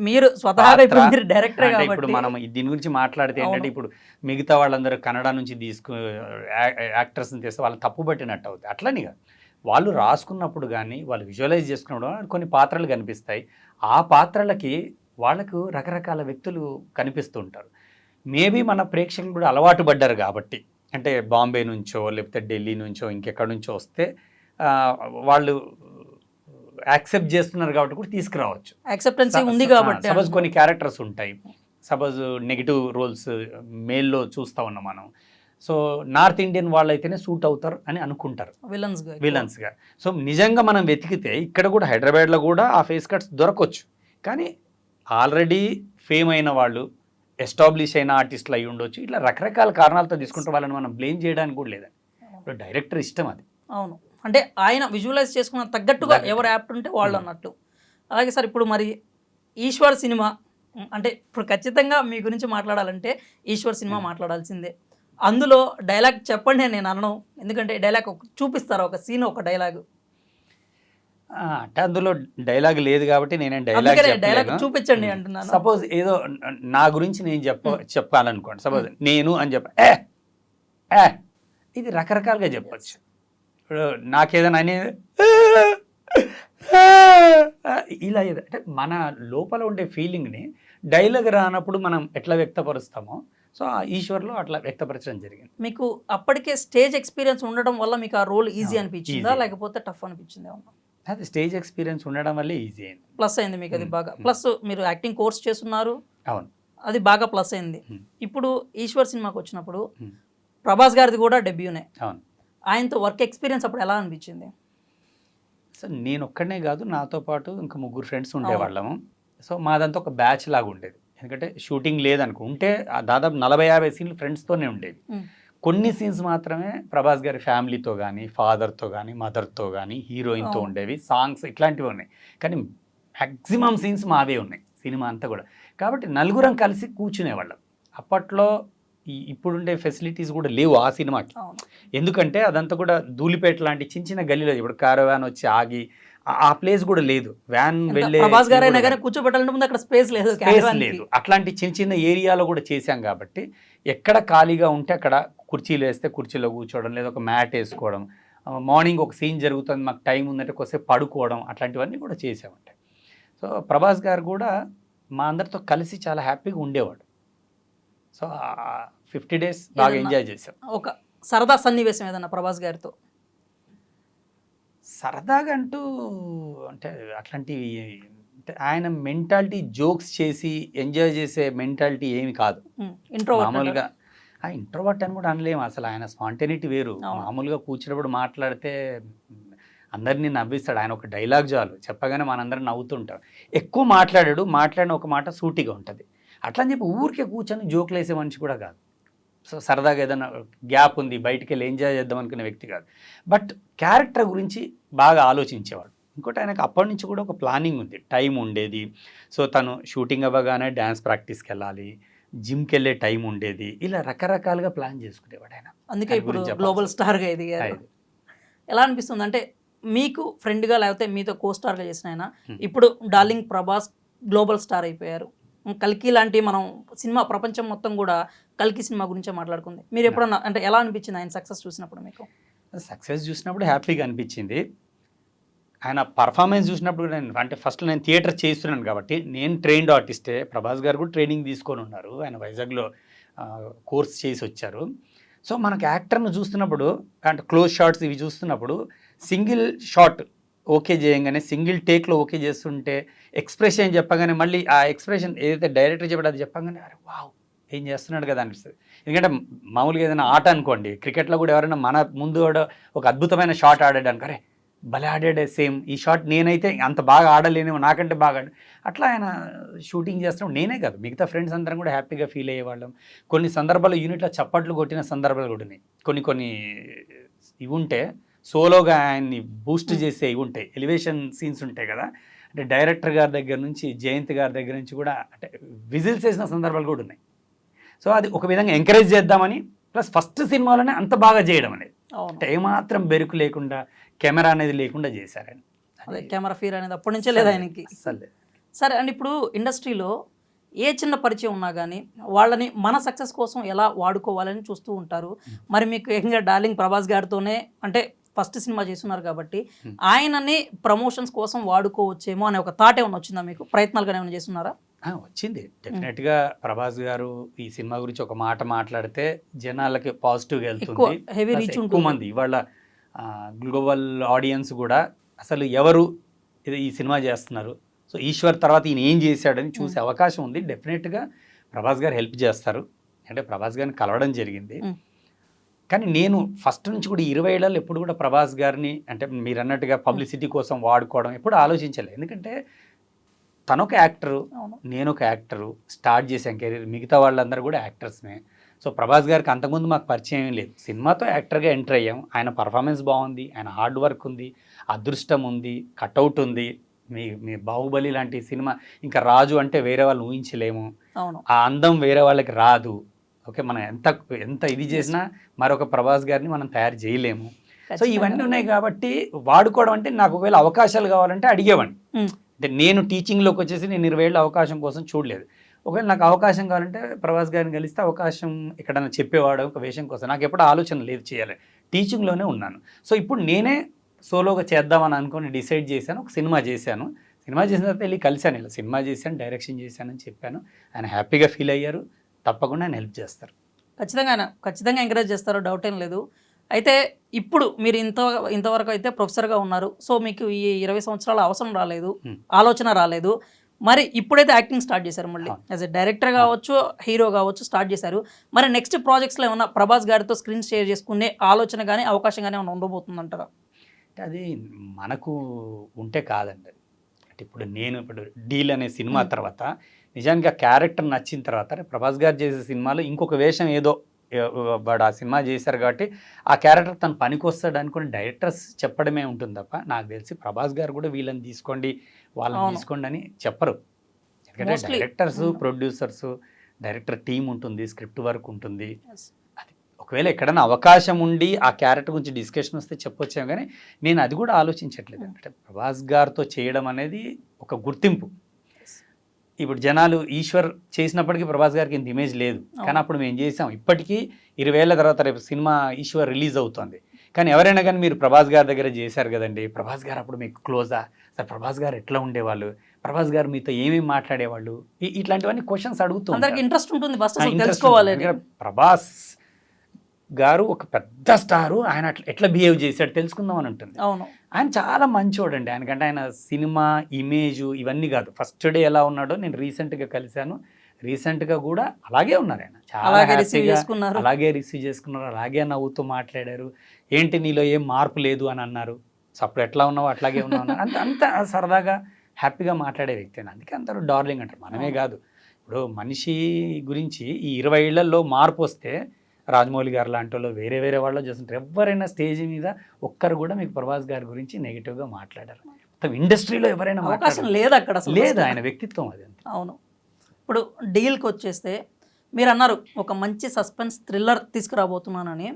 మీరు స్వతహాగా ఇప్పుడు పాత్ర, మీరు డైరెక్టర్ అంటే ఇప్పుడు కాబట్టి మనం దీని గురించి మాట్లాడితే ఏంటంటే అవును. ఇప్పుడు మిగతా వాళ్ళందరూ కన్నడ నుంచి యాక్టర్స్ని తెస్తే వాళ్ళు తప్పు పట్టినట్టు అవుతుంది. అట్లని కాదు, వాళ్ళు రాసుకున్నప్పుడు కానీ వాళ్ళు విజువలైజ్ చేసుకున్నప్పుడు కొన్ని పాత్రలు కనిపిస్తాయి. ఆ పాత్రలకి వాళ్ళకు రకరకాల వ్యక్తులు కనిపిస్తూ ఉంటారు. మేబీ మన ప్రేక్షకులు కూడా అలవాటు పడ్డారు కాబట్టి, అంటే బాంబే నుంచో లేకపోతే ఢిల్లీ నుంచో ఇంకెక్కడి నుంచో వస్తే వాళ్ళు యాక్సెప్ట్ చేస్తున్నారు కాబట్టి కూడా తీసుకురావచ్చు. యాక్సెప్టెన్సీ ఉంది కాబట్టి సపోజ్ కొన్ని క్యారెక్టర్స్ ఉంటాయి, సపోజ్ నెగిటివ్ రోల్స్ మేల్లో చూస్తా ఉన్నాం మనం. సో నార్త్ ఇండియన్ వాళ్ళు అయితేనే సూట్ అవుతారు అని అనుకుంటారు విలన్స్గా. సో నిజంగా మనం వెతికితే ఇక్కడ కూడా హైదరాబాద్లో కూడా ఆ ఫేస్ కట్స్ దొరకవచ్చు, కానీ ఆల్రెడీ ఫేమ్ అయిన వాళ్ళు, ఎస్టాబ్లిష్ అయిన ఆర్టిస్టులు అయి ఉండొచ్చు. ఇట్లా రకరకాల కారణాలతో తీసుకుంటే వాళ్ళని మనం బ్లేమ్ చేయడానికి కూడా లేదండి. ఇప్పుడు డైరెక్టర్ ఇష్టం అది. అవును, అంటే ఆయన విజువలైజ్ చేసుకున్న తగ్గట్టుగా ఎవరు యాప్ట్ ఉంటే వాళ్ళు అన్నట్టు. అలాగే సార్, ఇప్పుడు మరి ఈశ్వర్ సినిమా అంటే ఇప్పుడు ఖచ్చితంగా మీ గురించి మాట్లాడాలంటే ఈశ్వర్ సినిమా మాట్లాడాల్సిందే. అందులో డైలాగ్ చెప్పండి అని నేను అనను, ఎందుకంటే డైలాగ్ చూపిస్తారు, ఒక సీన్, ఒక డైలాగ్. అంటే అందులో డైలాగ్ లేదు కాబట్టి నేనేం డైలాగ్ చూపించండి అంటున్నాను. సపోజ్ ఏదో నా గురించి నేను చెప్పాలనుకోండి, సపోజ్ నేను అని ఇది రకరకాలుగా చెప్పచ్చు. ఇప్పుడు నాకేదైనా అనేది ఇలా అంటే మన లోపల ఉండే ఫీలింగ్ని డైలాగ్ రానప్పుడు మనం ఎట్లా వ్యక్తపరుస్తామో, సో ఆ ఈశ్వర్లో అట్లా వ్యక్తపరచడం జరిగింది. మీకు అప్పటికే స్టేజ్ ఎక్స్పీరియన్స్ ఉండడం వల్ల మీకు ఆ రోల్ ఈజీ అనిపించిందా, easy. లేకపోతే టఫ్ అనిపించింది? అది స్టేజ్ ఎక్స్పీరియన్స్ ఉండడం వల్లే ఈజీ అయింది. ప్లస్ అయింది మీకు అది బాగా. ప్లస్ మీరు యాక్టింగ్ కోర్స్ చేస్తున్నారు, అవును, అది బాగా ప్లస్ అయింది. ఇప్పుడు ఈశ్వర్ సినిమాకి వచ్చినప్పుడు Hmm. ప్రభాస్ గారిది కూడా డెబ్యూనే. అవును. ఆయనతో వర్క్ ఎక్స్పీరియన్స్ అప్పుడు ఎలా అనిపించింది? సో నేను ఒక్కడనే కాదు, నాతో పాటు ఇంకా 3 ఫ్రెండ్స్ ఉండేవాళ్ళము. సో మాదంతా ఒక బ్యాచ్ లాగా ఉండేది. ఎందుకంటే షూటింగ్ లేదనుకో ఉంటే దాదాపు 40-50 సీన్లు ఫ్రెండ్స్తోనే ఉండేవి. కొన్ని సీన్స్ మాత్రమే ప్రభాస్ గారి ఫ్యామిలీతో కానీ, ఫాదర్తో కానీ, మదర్తో కానీ, హీరోయిన్తో ఉండేవి. సాంగ్స్ ఇట్లాంటివి ఉన్నాయి, కానీ మ్యాక్సిమం సీన్స్ మావే ఉన్నాయి సినిమా అంతా కూడా. కాబట్టి నలుగురం కలిసి కూర్చునేవాళ్ళం. అప్పట్లో ఇప్పుడుండే ఫెసిలిటీస్ కూడా లేవు ఆ సినిమాకి. ఎందుకంటే అదంతా కూడా ధూళిపేట లాంటి చిన్న చిన్న గల్లీలో, ఇప్పుడు కారవాన్ వచ్చి ఆగి ఆ ప్లేస్ కూడా లేదు, వ్యాన్ వెళ్ళే ప్రభాస్ గారు అయినా కానీ కూర్చోబెట్టాలంటే ముందు అక్కడ స్పేస్ లేదు. అట్లాంటి చిన్న చిన్న ఏరియాలో కూడా చేశాం కాబట్టి ఎక్కడ ఖాళీగా ఉంటే అక్కడ కుర్చీలు వేస్తే కుర్చీలో కూర్చోవడం, లేదా ఒక మ్యాట్ వేసుకోవడం, మార్నింగ్ ఒక సీన్ జరుగుతుంది మాకు టైం ఉందంటే కొద్దిసేపు పడుకోవడం, అట్లాంటివన్నీ కూడా చేసామంటే. సో ప్రభాస్ గారు కూడా మా అందరితో కలిసి చాలా హ్యాపీగా ఉండేవాడు. సో 50 days బాగా ఎంజాయ్ చేసాం. ఒక సరదా సన్నివేశం ఏదన్నా ప్రభాస్ గారితో? సరదాగా అంటూ అంటే అట్లాంటివి ఆయన మెంటాలిటీ జోక్స్ చేసి ఎంజాయ్ చేసే మెంటాలిటీ ఏమి కాదు. మామూలుగా ఆ ఇంట్రోవర్ట్ అని కూడా అనలేము అసలు. ఆయన స్పాంటేనిటీ వేరు. మామూలుగా కూర్చున్నప్పుడు మాట్లాడితే అందరినీ నవ్విస్తాడు. ఆయన ఒక డైలాగ్ చాలు చెప్పగానే మనందరం నవ్వుతుంటాం. ఎక్కువ మాట్లాడిన ఒక మాట సూటిగా ఉంటుంది. అట్లా అని చెప్పి ఊరికే కూర్చొని జోకులు వేసే మనిషి కూడా కాదు. సో సరదాగా ఏదైనా గ్యాప్ ఉంది బయటికి వెళ్ళి ఎంజాయ్ చేద్దాం అనుకునే వ్యక్తి కాదు. బట్ క్యారెక్టర్ గురించి బాగా ఆలోచించేవాడు. ఇంకోటి ఆయనకు అప్పటి నుంచి కూడా ఒక ప్లానింగ్ ఉంది, టైం ఉండేది. సో తను షూటింగ్ అవ్వగానే డ్యాన్స్ ప్రాక్టీస్కి వెళ్ళాలి, జిమ్కి వెళ్ళే టైం ఉండేది, ఇలా రకరకాలుగా ప్లాన్ చేసుకునేవాడు ఆయన. అందుకే ఇప్పుడు గ్లోబల్ స్టార్గా ఎదిగారు. ఎలా అనిపిస్తుంది అంటే మీకు ఫ్రెండ్గా లేకపోతే మీతో కో స్టార్గా చేసిన ఆయన ఇప్పుడు డార్లింగ్ ప్రభాస్ గ్లోబల్ స్టార్ అయిపోయారు. కల్కి లాంటి మనం సినిమా ప్రపంచం మొత్తం కూడా కల్కి సినిమా గురించే మాట్లాడుకుంది. మీరు ఎప్పుడన్నా అంటే ఎలా అనిపించింది ఆయన సక్సెస్ చూసినప్పుడు? మీకు సక్సెస్ చూసినప్పుడు హ్యాపీగా అనిపించింది. ఆయన పర్ఫార్మెన్స్ చూసినప్పుడు అంటే ఫస్ట్ నేను థియేటర్ చేస్తున్నాను కాబట్టి, నేను ట్రైన్డ్ ఆర్టిస్టే, ప్రభాస్ గారు కూడా ట్రైనింగ్ తీసుకొని ఉన్నారు, ఆయన వైజాగ్లో కోర్స్ చేసి వచ్చారు. సో మనకు యాక్టర్ను చూస్తున్నప్పుడు అంటే క్లోజ్ షాట్స్ ఇవి చూస్తున్నప్పుడు సింగిల్ షాట్ ఓకే చేయంగానే సింగిల్ టేక్లో ఓకే చేస్తుంటే ఎక్స్ప్రెషన్ చెప్పగానే మళ్ళీ ఆ ఎక్స్ప్రెషన్ ఏదైతే డైరెక్టర్ చెప్పాడు అది చెప్పగానే అరే వావ్ ఏం చేస్తున్నాడు కదా అనిపిస్తుంది. ఎందుకంటే మామూలుగా ఏదైనా ఆట అనుకోండి, క్రికెట్లో కూడా ఎవరైనా మన ముందు ఒక అద్భుతమైన షాట్ ఆడాడు అనుకో, అరే భలే ఆడాడే సేమ్ ఈ షాట్ నేనైతే అంత బాగా ఆడలేనేమో నాకంటే బాగా అట్లా ఆయన షూటింగ్ చేస్తున్నాం నేనే కాదు మిగతా ఫ్రెండ్స్ అందరం కూడా హ్యాపీగా ఫీల్ అయ్యేవాళ్ళం. కొన్ని సందర్భాల్లో యూనిట్లో చప్పట్లు కొట్టిన సందర్భాలు కూడా ఉన్నాయి. కొన్ని ఇవి ఉంటే సోలోగా ఆయన్ని బూస్ట్ చేసే ఇవి ఉంటాయి, ఎలివేషన్ సీన్స్ ఉంటాయి కదా, అంటే డైరెక్టర్ గారి దగ్గర నుంచి జయంత్ గారి దగ్గర నుంచి కూడా అంటే విజిల్స్ వేసిన సందర్భాలు కూడా ఉన్నాయి. సో అది ఒక విధంగా ఎంకరేజ్ చేద్దామని, ప్లస్ ఫస్ట్ సినిమాలోనే అంత బాగా చేయడం అనేది, అంటే ఏమాత్రం బెరుకు లేకుండా కెమెరా అనేది లేకుండా చేశారు ఆయన. అదే కెమెరా ఫీర్ అనేది అప్పటి నుంచే లేదు ఆయనకి. సరే అండ్ ఇప్పుడు ఇండస్ట్రీలో ఏ చిన్న పరిచయం ఉన్నా కానీ వాళ్ళని మన సక్సెస్ కోసం ఎలా వాడుకోవాలని చూస్తూ ఉంటారు. మరి మీకు ఏకంగా డార్లింగ్ ప్రభాస్ గారితోనే అంటే ఫస్ట్ సినిమా చేస్తున్నారు కాబట్టి ఆయనని ప్రమోషన్స్ కోసం వాడుకోవచ్చేమో అనే ఒక థాట్ ఏమైనా వచ్చిందా మీకు? ప్రయత్నాలు కానీ ఏమైనా చేస్తున్నారా? వచ్చింది డెఫినెట్గా. ప్రభాస్ గారు ఈ సినిమా గురించి ఒక మాట మాట్లాడితే జనాలకి పాజిటివ్గా వెళ్తుంది, హెవీ రీచ్ ఎక్కువ మంది ఇవాళ గ్లోబల్ ఆడియన్స్ కూడా అసలు ఎవరు ఈ సినిమా చేస్తున్నారు, సో ఈశ్వర్ తర్వాత ఈయన ఏం చేశాడని చూసే అవకాశం ఉంది. డెఫినెట్గా ప్రభాస్ గారు హెల్ప్ చేస్తారు. అంటే ప్రభాస్ గారిని కలవడం జరిగింది. కానీ నేను ఫస్ట్ నుంచి కూడా 20 ఏళ్ళలో ఎప్పుడు కూడా ప్రభాస్ గారిని అంటే మీరు అన్నట్టుగా పబ్లిసిటీ కోసం వాడుకోవడం ఎప్పుడు ఆలోచించలేదు. ఎందుకంటే తను ఒక యాక్టరు, నేను ఒక యాక్టరు, స్టార్ట్ చేసాం కెరీర్, మిగతా వాళ్ళందరూ కూడా యాక్టర్స్మే. సో ప్రభాస్ గారికి అంతకుముందు మాకు పరిచయం ఏం లేదు, సినిమాతో యాక్టర్గా ఎంటర్ అయ్యాం. ఆయన పర్ఫార్మెన్స్ బాగుంది, ఆయన హార్డ్ వర్క్ ఉంది, అదృష్టం ఉంది, కట్అవుట్ ఉంది. మీ బాహుబలి లాంటి సినిమా ఇంకా రాజు అంటే వేరే వాళ్ళు ఊహించలేము, ఆ అందం వేరే వాళ్ళకి రాదు. ఓకే, మనం ఎంత ఇది చేసినా మరొక ప్రభాస్ గారిని మనం తయారు చేయలేము. సో ఇవన్నీ ఉన్నాయి కాబట్టి వాడుకోవడం అంటే నాకు ఒకవేళ అవకాశాలు కావాలంటే అడిగేవాడిని. అంటే నేను టీచింగ్లోకి వచ్చేసి నేను 20 ఏళ్ళ అవకాశం కోసం చూడలేదు. ఒకవేళ నాకు అవకాశం కావాలంటే ప్రభాస్ గారిని కలిస్తే అవకాశం ఎక్కడైనా చెప్పేవాడు ఒక విషయం కోసం నాకు ఎప్పుడు ఆలోచన లేదు చేయాలి, టీచింగ్లోనే ఉన్నాను. సో ఇప్పుడు నేనే సోలోగా చేద్దామని అనుకుని డిసైడ్ చేశాను, ఒక సినిమా చేశాను. సినిమా చేసిన తర్వాత వెళ్ళి కలిశాను, ఇలా సినిమా చేశాను, డైరెక్షన్ చేశానని చెప్పాను. ఆయన హ్యాపీగా ఫీల్ అయ్యారు. తప్పకుండా ఆయన హెల్ప్ చేస్తారు. ఖచ్చితంగా ఎంకరేజ్ చేస్తారు, డౌట్ ఏం లేదు. అయితే ఇప్పుడు మీరు ఇంతవరకు అయితే ప్రొఫెసర్గా ఉన్నారు. సో మీకు ఈ 20 సంవత్సరాల అవసరం రాలేదు, ఆలోచన రాలేదు. మరి ఇప్పుడైతే యాక్టింగ్ స్టార్ట్ చేశారు, మళ్ళీ యాజ్ ఎ డైరెక్టర్ కావచ్చు, హీరో కావచ్చు స్టార్ట్ చేశారు. మరి నెక్స్ట్ ప్రాజెక్ట్స్లో ఏమన్నా ప్రభాస్ గారితో స్క్రీన్ షేర్ చేసుకునే ఆలోచన కానీ అవకాశం కానీ ఏమైనా ఉండబోతుందంటారా? అది మనకు ఉంటే కాదండి. అంటే ఇప్పుడు డీల్ అనే సినిమా తర్వాత నిజానికి ఆ క్యారెక్టర్ నచ్చిన తర్వాత ప్రభాస్ గారు చేసే సినిమాలో ఇంకొక వేషం ఏదో వాడు ఆ సినిమా చేశారు కాబట్టి ఆ క్యారెక్టర్ తను పనికి వస్తాడు అనుకుని డైరెక్టర్స్ చెప్పడమే ఉంటుంది తప్ప నాకు తెలిసి ప్రభాస్ గారు కూడా వీళ్ళని తీసుకోండి వాళ్ళని తీసుకోండి అని చెప్పరు. ఎందుకంటే డైరెక్టర్స్, ప్రొడ్యూసర్స్, డైరెక్టర్ టీం ఉంటుంది, స్క్రిప్ట్ వర్క్ ఉంటుంది. అది ఒకవేళ ఎక్కడైనా అవకాశం ఉండి ఆ క్యారెక్టర్ గురించి డిస్కషన్ వస్తే చెప్పొచ్చాము, కానీ నేను అది కూడా ఆలోచించట్లేదు. అంటే ప్రభాస్ గారితో చేయడం అనేది ఒక గుర్తింపు. ఇప్పుడు జనాలు ఈశ్వర్ చేసినప్పటికీ ప్రభాస్ గారికి ఇంత ఇమేజ్ లేదు, కానీ అప్పుడు మేము చేసాం. ఇప్పటికీ 20 ఏళ్ళ తర్వాత రేపు సినిమా ఈశ్వర్ రిలీజ్ అవుతుంది, కానీ ఎవరైనా కానీ మీరు ప్రభాస్ గారి దగ్గర చేశారు కదండి, ప్రభాస్ గారు అప్పుడు మీకు క్లోజా సార్, ప్రభాస్ గారు ఎట్లా ఉండేవాళ్ళు, ప్రభాస్ గారు మీతో ఏమేమి మాట్లాడేవాళ్ళు, ఇట్లాంటివన్నీ క్వశ్చన్స్ అడుగుతూ ఇంట్రెస్ట్ ఉంటుంది తెలుసుకోవాలి. ప్రభాస్ గారు ఒక పెద్ద స్టారు, ఆయన ఎట్లా బిహేవ్ చేశాడు తెలుసుకుందాం అని ఉంటుంది. అవును, ఆయన చాలా మంచోడండి. ఆయనకంటే ఆయన సినిమా ఇమేజ్ ఇవన్నీ కాదు, ఫస్ట్ డే ఎలా ఉన్నాడో నేను రీసెంట్గా కలిశాను, రీసెంట్గా కూడా అలాగే ఉన్నారు. ఆయన చాలా హ్యాపీగా అలాగే రిసీవ్ చేసుకున్నారు, అలాగే నవ్వుతూ మాట్లాడారు. ఏంటి నీలో ఏం మార్పు లేదు అని అన్నారు. సో అప్పుడు ఎట్లా ఉన్నావో అట్లాగే ఉన్నావు అన్నారు. అంత సరదాగా హ్యాపీగా మాట్లాడే వ్యక్తి అని, అందుకే అందరూ డార్లింగ్ అంటారు. మనమే కాదు, ఇప్పుడు మనిషి గురించి ఈ 20 ఏళ్లలో మార్పు వస్తే రాజమౌళి గారు లాంటి వాళ్ళు వేరే వాళ్ళు చేస్తుంటారు. ఎవరైనా స్టేజ్ మీద ఒక్కరు కూడా మీకు ప్రభాస్ గారి గురించి నెగిటివ్గా మాట్లాడారు. మొత్తం ఇండస్ట్రీలో ఎవరైనా అవకాశం లేదు, అక్కడ లేదు, ఆయన వ్యక్తిత్వం అది. అవును. ఇప్పుడు డీల్కి వచ్చేస్తే మీరు అన్నారు ఒక మంచి సస్పెన్స్ థ్రిల్లర్ తీసుకురాబోతున్నానని.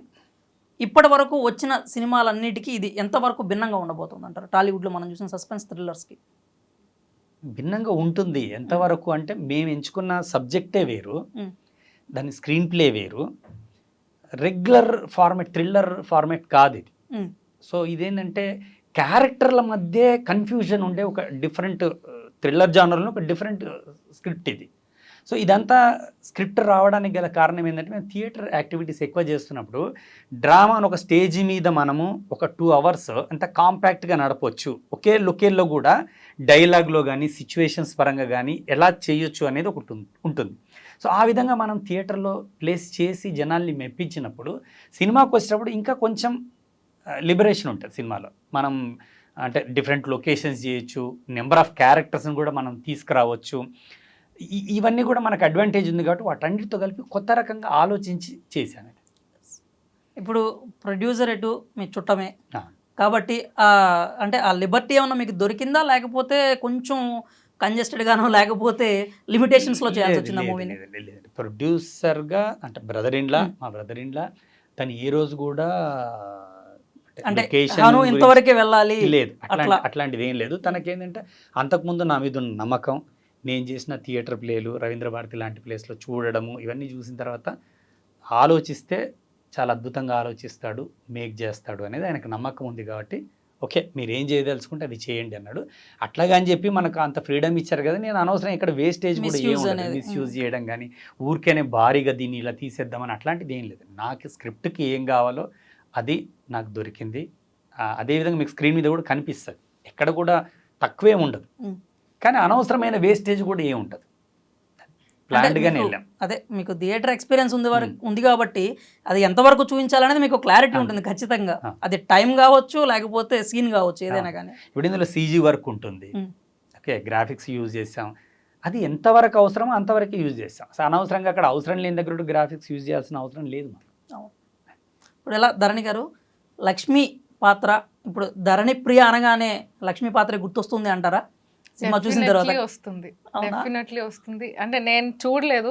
ఇప్పటి వరకు వచ్చిన సినిమాలన్నిటికీ ఇది ఎంతవరకు భిన్నంగా ఉండబోతుంది అంటారు? టాలీవుడ్లో మనం చూసిన సస్పెన్స్ థ్రిల్లర్స్కి భిన్నంగా ఉంటుంది. ఎంతవరకు అంటే మేము ఎంచుకున్న సబ్జెక్టే వేరు, దాని స్క్రీన్ ప్లే వేరు, రెగ్యులర్ ఫార్మేట్ థ్రిల్లర్ ఫార్మేట్ కాదు ఇది. సో ఇదేంటంటే క్యారెక్టర్ల మధ్య కన్ఫ్యూజన్ ఉండే ఒక డిఫరెంట్ థ్రిల్లర్ జానర్లో ఒక డిఫరెంట్ స్క్రిప్ట్ ఇది. సో ఇదంతా స్క్రిప్ట్ రావడానికి గల కారణం ఏంటంటే మేము థియేటర్ యాక్టివిటీస్ ఎక్కువ చేస్తున్నప్పుడు డ్రామాను ఒక స్టేజ్ మీద మనము ఒక 2 hours అంత కాంపాక్ట్గా నడపవచ్చు. ఒకే లొకేల్లో కూడా డైలాగ్లో కానీ సిచ్యువేషన్స్ పరంగా కానీ ఎలా చేయొచ్చు అనేది ఒకటి ఉంటుంది. సో ఆ విధంగా మనం థియేటర్లో ప్లేస్ చేసి జనాల్ని మెప్పించినప్పుడు సినిమాకి వచ్చేటప్పుడు ఇంకా కొంచెం లిబరేషన్ ఉంటుంది సినిమాలో. మనం అంటే డిఫరెంట్ లొకేషన్స్ చేయొచ్చు, నెంబర్ ఆఫ్ క్యారెక్టర్స్ని కూడా మనం తీసుకురావచ్చు. ఇవన్నీ కూడా మనకు అడ్వాంటేజ్ ఉంది కాబట్టి వాటన్నిటితో కలిపి కొత్త రకంగా ఆలోచించి చేశాను. ఇప్పుడు ప్రొడ్యూసర్ ఎటు మీ చుట్టమే ఆ. కాబట్టి అంటే ఆ లిబర్టీ ఏమన్నా మీకు దొరికిందా, లేకపోతే కొంచెం కంజెస్టెడ్గానో లేకపోతే లిమిటేషన్స్లో చేయాల్సి వచ్చిందా మూవీని? ప్రొడ్యూసర్గా అంటే మా బ్రదర్ ఇన్లా తను ఏ రోజు కూడా అంటే location హాను గురించి ఇంతవరకే వెళ్ళాలి లేదు, అట్లా. అట్లాంటిది ఏం లేదు. తనకేంటంటే అంతకుముందు నా మీద ఉన్న నమ్మకం, నేను చేసిన థియేటర్ ప్లేలు, రవీంద్ర భారతి లాంటి ప్లేస్లో చూడడము, ఇవన్నీ చూసిన తర్వాత ఆలోచిస్తే చాలా అద్భుతంగా ఆలోచిస్తాడు, మేక్ చేస్తాడు అనేది ఆయనకు నమ్మకం ఉంది కాబట్టి ఓకే మీరు ఏం చేయదలుచుకుంటే అది చేయండి అన్నాడు. అట్లాగా అని చెప్పి మనకు అంత ఫ్రీడమ్ ఇచ్చారు కదా, నేను అనవసరం ఇక్కడ వేస్టేజ్ కూడా Misuse అనేది. మిస్యూజ్ చేయడం కానీ ఊరికేనే భారీగా దీన్ని ఇలా తీసేద్దామని అట్లాంటిది ఏం లేదు. నాకు స్క్రిప్ట్కి ఏం కావాలో అది నాకు దొరికింది. అదేవిధంగా మీకు స్క్రీన్ మీద కూడా కనిపిస్తుంది, ఎక్కడ కూడా తక్కువే ఉండదు, కానీ అనవసరమైన వేస్టేజ్ కూడా ఏం ఉండదు. ప్లాన్డ్గానే వెళ్ళాం. అదే మీకు థియేటర్ ఎక్స్పీరియన్స్ ఉంది కాబట్టి అది ఎంతవరకు చూపించాలనేది మీకు క్లారిటీ ఉంటుంది ఖచ్చితంగా. అది టైం కావచ్చు లేకపోతే సీన్ కావచ్చు ఏదైనా కానీ. ఇప్పుడు ఇందులో CG వర్క్ ఉంటుంది, ఓకే గ్రాఫిక్స్ యూజ్ చేసాం, అది ఎంతవరకు అవసరమో అంతవరకు యూజ్ చేస్తాం. సో అనవసరంగా అక్కడ అవసరం లేని దగ్గర గ్రాఫిక్స్ యూజ్ చేయాల్సిన అవసరం లేదు మనకు. ఇప్పుడు ఎలా ధరణి గారు లక్ష్మి పాత్ర, ఇప్పుడు ధరణి ప్రియ అనగానే లక్ష్మి పాత్ర గుర్తొస్తుంది అంటారా సినిమా చూసిన తర్వాత? వస్తుంది, డెఫినెట్లీ వస్తుంది. అంటే నేను చూడలేదు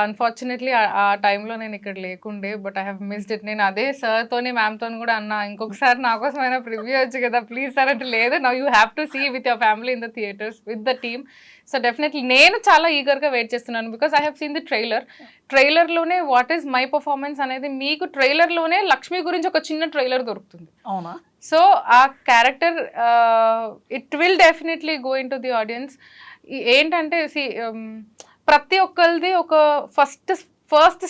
అన్ఫార్చునేట్లీ, ఆ టైంలో నేను ఇక్కడ లేకుండే, but I have missed it. నేను అదే సార్తోని మ్యామ్తో కూడా అన్నా, ఇంకొకసారి నా కోసమైనా ప్రివ్యూ వచ్చు కదా ప్లీజ్ సార్ అంటే, లేదు now you have to see with your family in the theatres with the team. So definitely నేను చాలా ఈగర్గా వెయిట్ చేస్తున్నాను, because I have seen the ట్రైలర్లోనే వాట్ ఈస్ మై పర్ఫార్మెన్స్ అనేది మీకు ట్రైలర్లోనే లక్ష్మి గురించి ఒక చిన్న ట్రైలర్ దొరుకుతుంది. అవునా? సో ఆ character it will definitely go in to the audience. ఏంటంటే ప్రతి ఒక్కరిది ఒక ఫస్ట్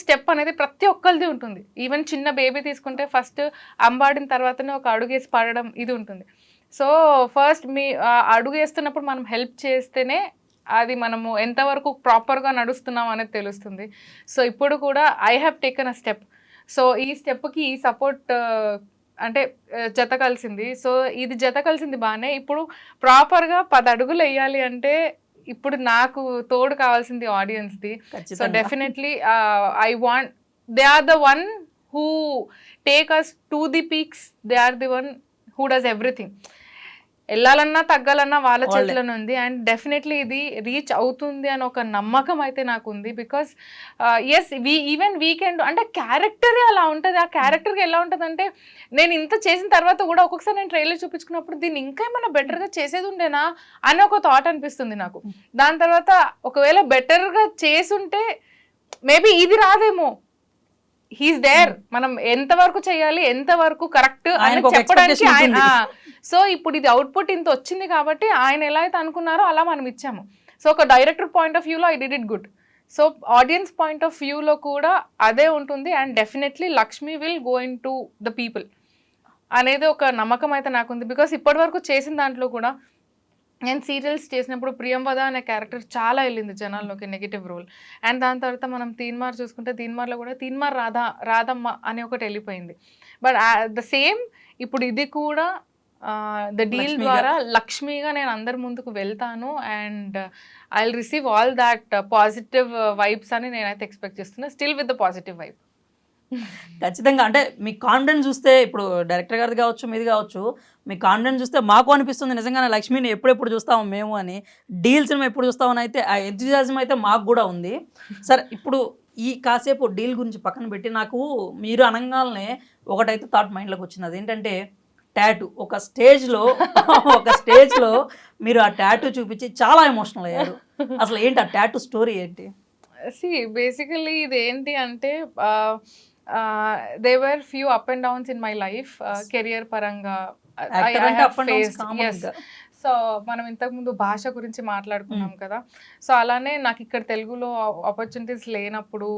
స్టెప్ అనేది ప్రతి ఒక్కరిది ఉంటుంది. ఈవెన్ చిన్న బేబీ తీసుకుంటే ఫస్ట్ అంబాడిన తర్వాతనే ఒక అడుగేసి పడడం ఇది ఉంటుంది. సో ఫస్ట్ అడుగు వేస్తున్నప్పుడు మనం హెల్ప్ చేస్తేనే అది మనము ఎంతవరకు ప్రాపర్గా నడుస్తున్నాం అనేది తెలుస్తుంది. సో ఇప్పుడు కూడా I have taken a step. So ఈ స్టెప్కి ఈ సపోర్ట్ అంటే జత కలిసింది. సో ఇది జత కలిసింది బాగానే. ఇప్పుడు ప్రాపర్గా 10 అడుగులు వేయాలి అంటే ఇప్పుడు నాకు తోడు కావాల్సింది ఆడియన్స్ది. So definitely I want, they are the one who take us to the peaks, they are the one who does everything. వెళ్ళాలన్నా తగ్గాలన్నా వాళ్ళ చేతిలోనే ఉంది. అండ్ డెఫినెట్లీ ఇది రీచ్ అవుతుంది అని ఒక నమ్మకం అయితే నాకు ఉంది. బికాస్ ఎస్ ఈవెన్ వీకెండ్ అంటే క్యారెక్టరే అలా ఉంటుంది. ఆ క్యారెక్టర్కి ఎలా ఉంటుంది అంటే, నేను ఇంత చేసిన తర్వాత కూడా ఒక్కొక్కసారి నేను ట్రైలర్ చూపించుకున్నప్పుడు దీన్ని ఇంకా ఏమైనా బెటర్గా చేసేది ఉండేనా అని ఒక థాట్ అనిపిస్తుంది నాకు. దాని తర్వాత ఒకవేళ బెటర్గా చేసుంటే మేబీ ఇది రాదేమో, హీస్ దేర్, మనం ఎంతవరకు చేయాలి ఎంతవరకు కరెక్ట్ అని చెప్పడానికి ఆయన. సో ఇప్పుడు ఇది అవుట్పుట్ ఇంత వచ్చింది కాబట్టి ఆయన ఎలా అయితే అనుకున్నారో అలా మనం ఇచ్చాము. సో ఒక డైరెక్టర్ పాయింట్ ఆఫ్ వ్యూలో I did it good. So audience point of వ్యూలో కూడా అదే ఉంటుంది. And definitely Lakshmi will go in to the people అనేది ఒక నమ్మకం అయితే నాకుంది. బికాస్ ఇప్పటి వరకు చేసిన దాంట్లో కూడా నేను సీరియల్స్ చేసినప్పుడు ప్రియంవద అనే క్యారెక్టర్ చాలా వెళ్ళింది జనాల్లోకి, నెగిటివ్ రోల్. అండ్ దాని తర్వాత మనం తీన్మార్ చూసుకుంటే తీన్మార్లో కూడా తీన్మార్ రాధమ్మ అని ఒకటి వెళ్ళిపోయింది. బట్ ద సేమ్ ఇప్పుడు ఇది కూడా ద డీల్ ద్వారా లక్ష్మిగా నేను అందరి ముందుకు వెళ్తాను. And I will receive all that positive vibes అని నేనైతే ఎక్స్పెక్ట్ చేస్తున్నా, still with the positive vibe. ఖచ్చితంగా. అంటే మీ కాన్ఫిడెన్స్ చూస్తే ఇప్పుడు డైరెక్టర్ గారిది కావచ్చు మీది కావచ్చు, మీ కాన్ఫిడెన్స్ చూస్తే మాకు అనిపిస్తుంది నిజంగానే లక్ష్మిని ఎప్పుడెప్పుడు చూస్తాము మేము అని, డీల్ సినిమా ఎప్పుడు చూస్తామని అయితే ఆ ఎంతూజియాజం అయితే మాకు కూడా ఉంది. సరే ఇప్పుడు ఈ కాసేపు డీల్ గురించి పక్కన పెట్టి నాకు మీరు అనగానే ఒకటైతే థాట్ మైండ్లోకి వచ్చింది. అదేంటంటే టాటూ. ఒక స్టేజ్లో మీరు ఆ టాటూ చూపించి చాలా ఎమోషనల్ అయ్యారు. అసలు ఏంటి ఆ టాటూ స్టోరీ ఏంటి? బేసికలీ ఇది ఏంటి అంటే there were few up and downs in my life, career paranga. So మనం ఇంతకుముందు భాష గురించి మాట్లాడుకున్నాం కదా, సో అలానే నాకు ఇక్కడ తెలుగులో ఆపర్చునిటీస్ లేనప్పుడు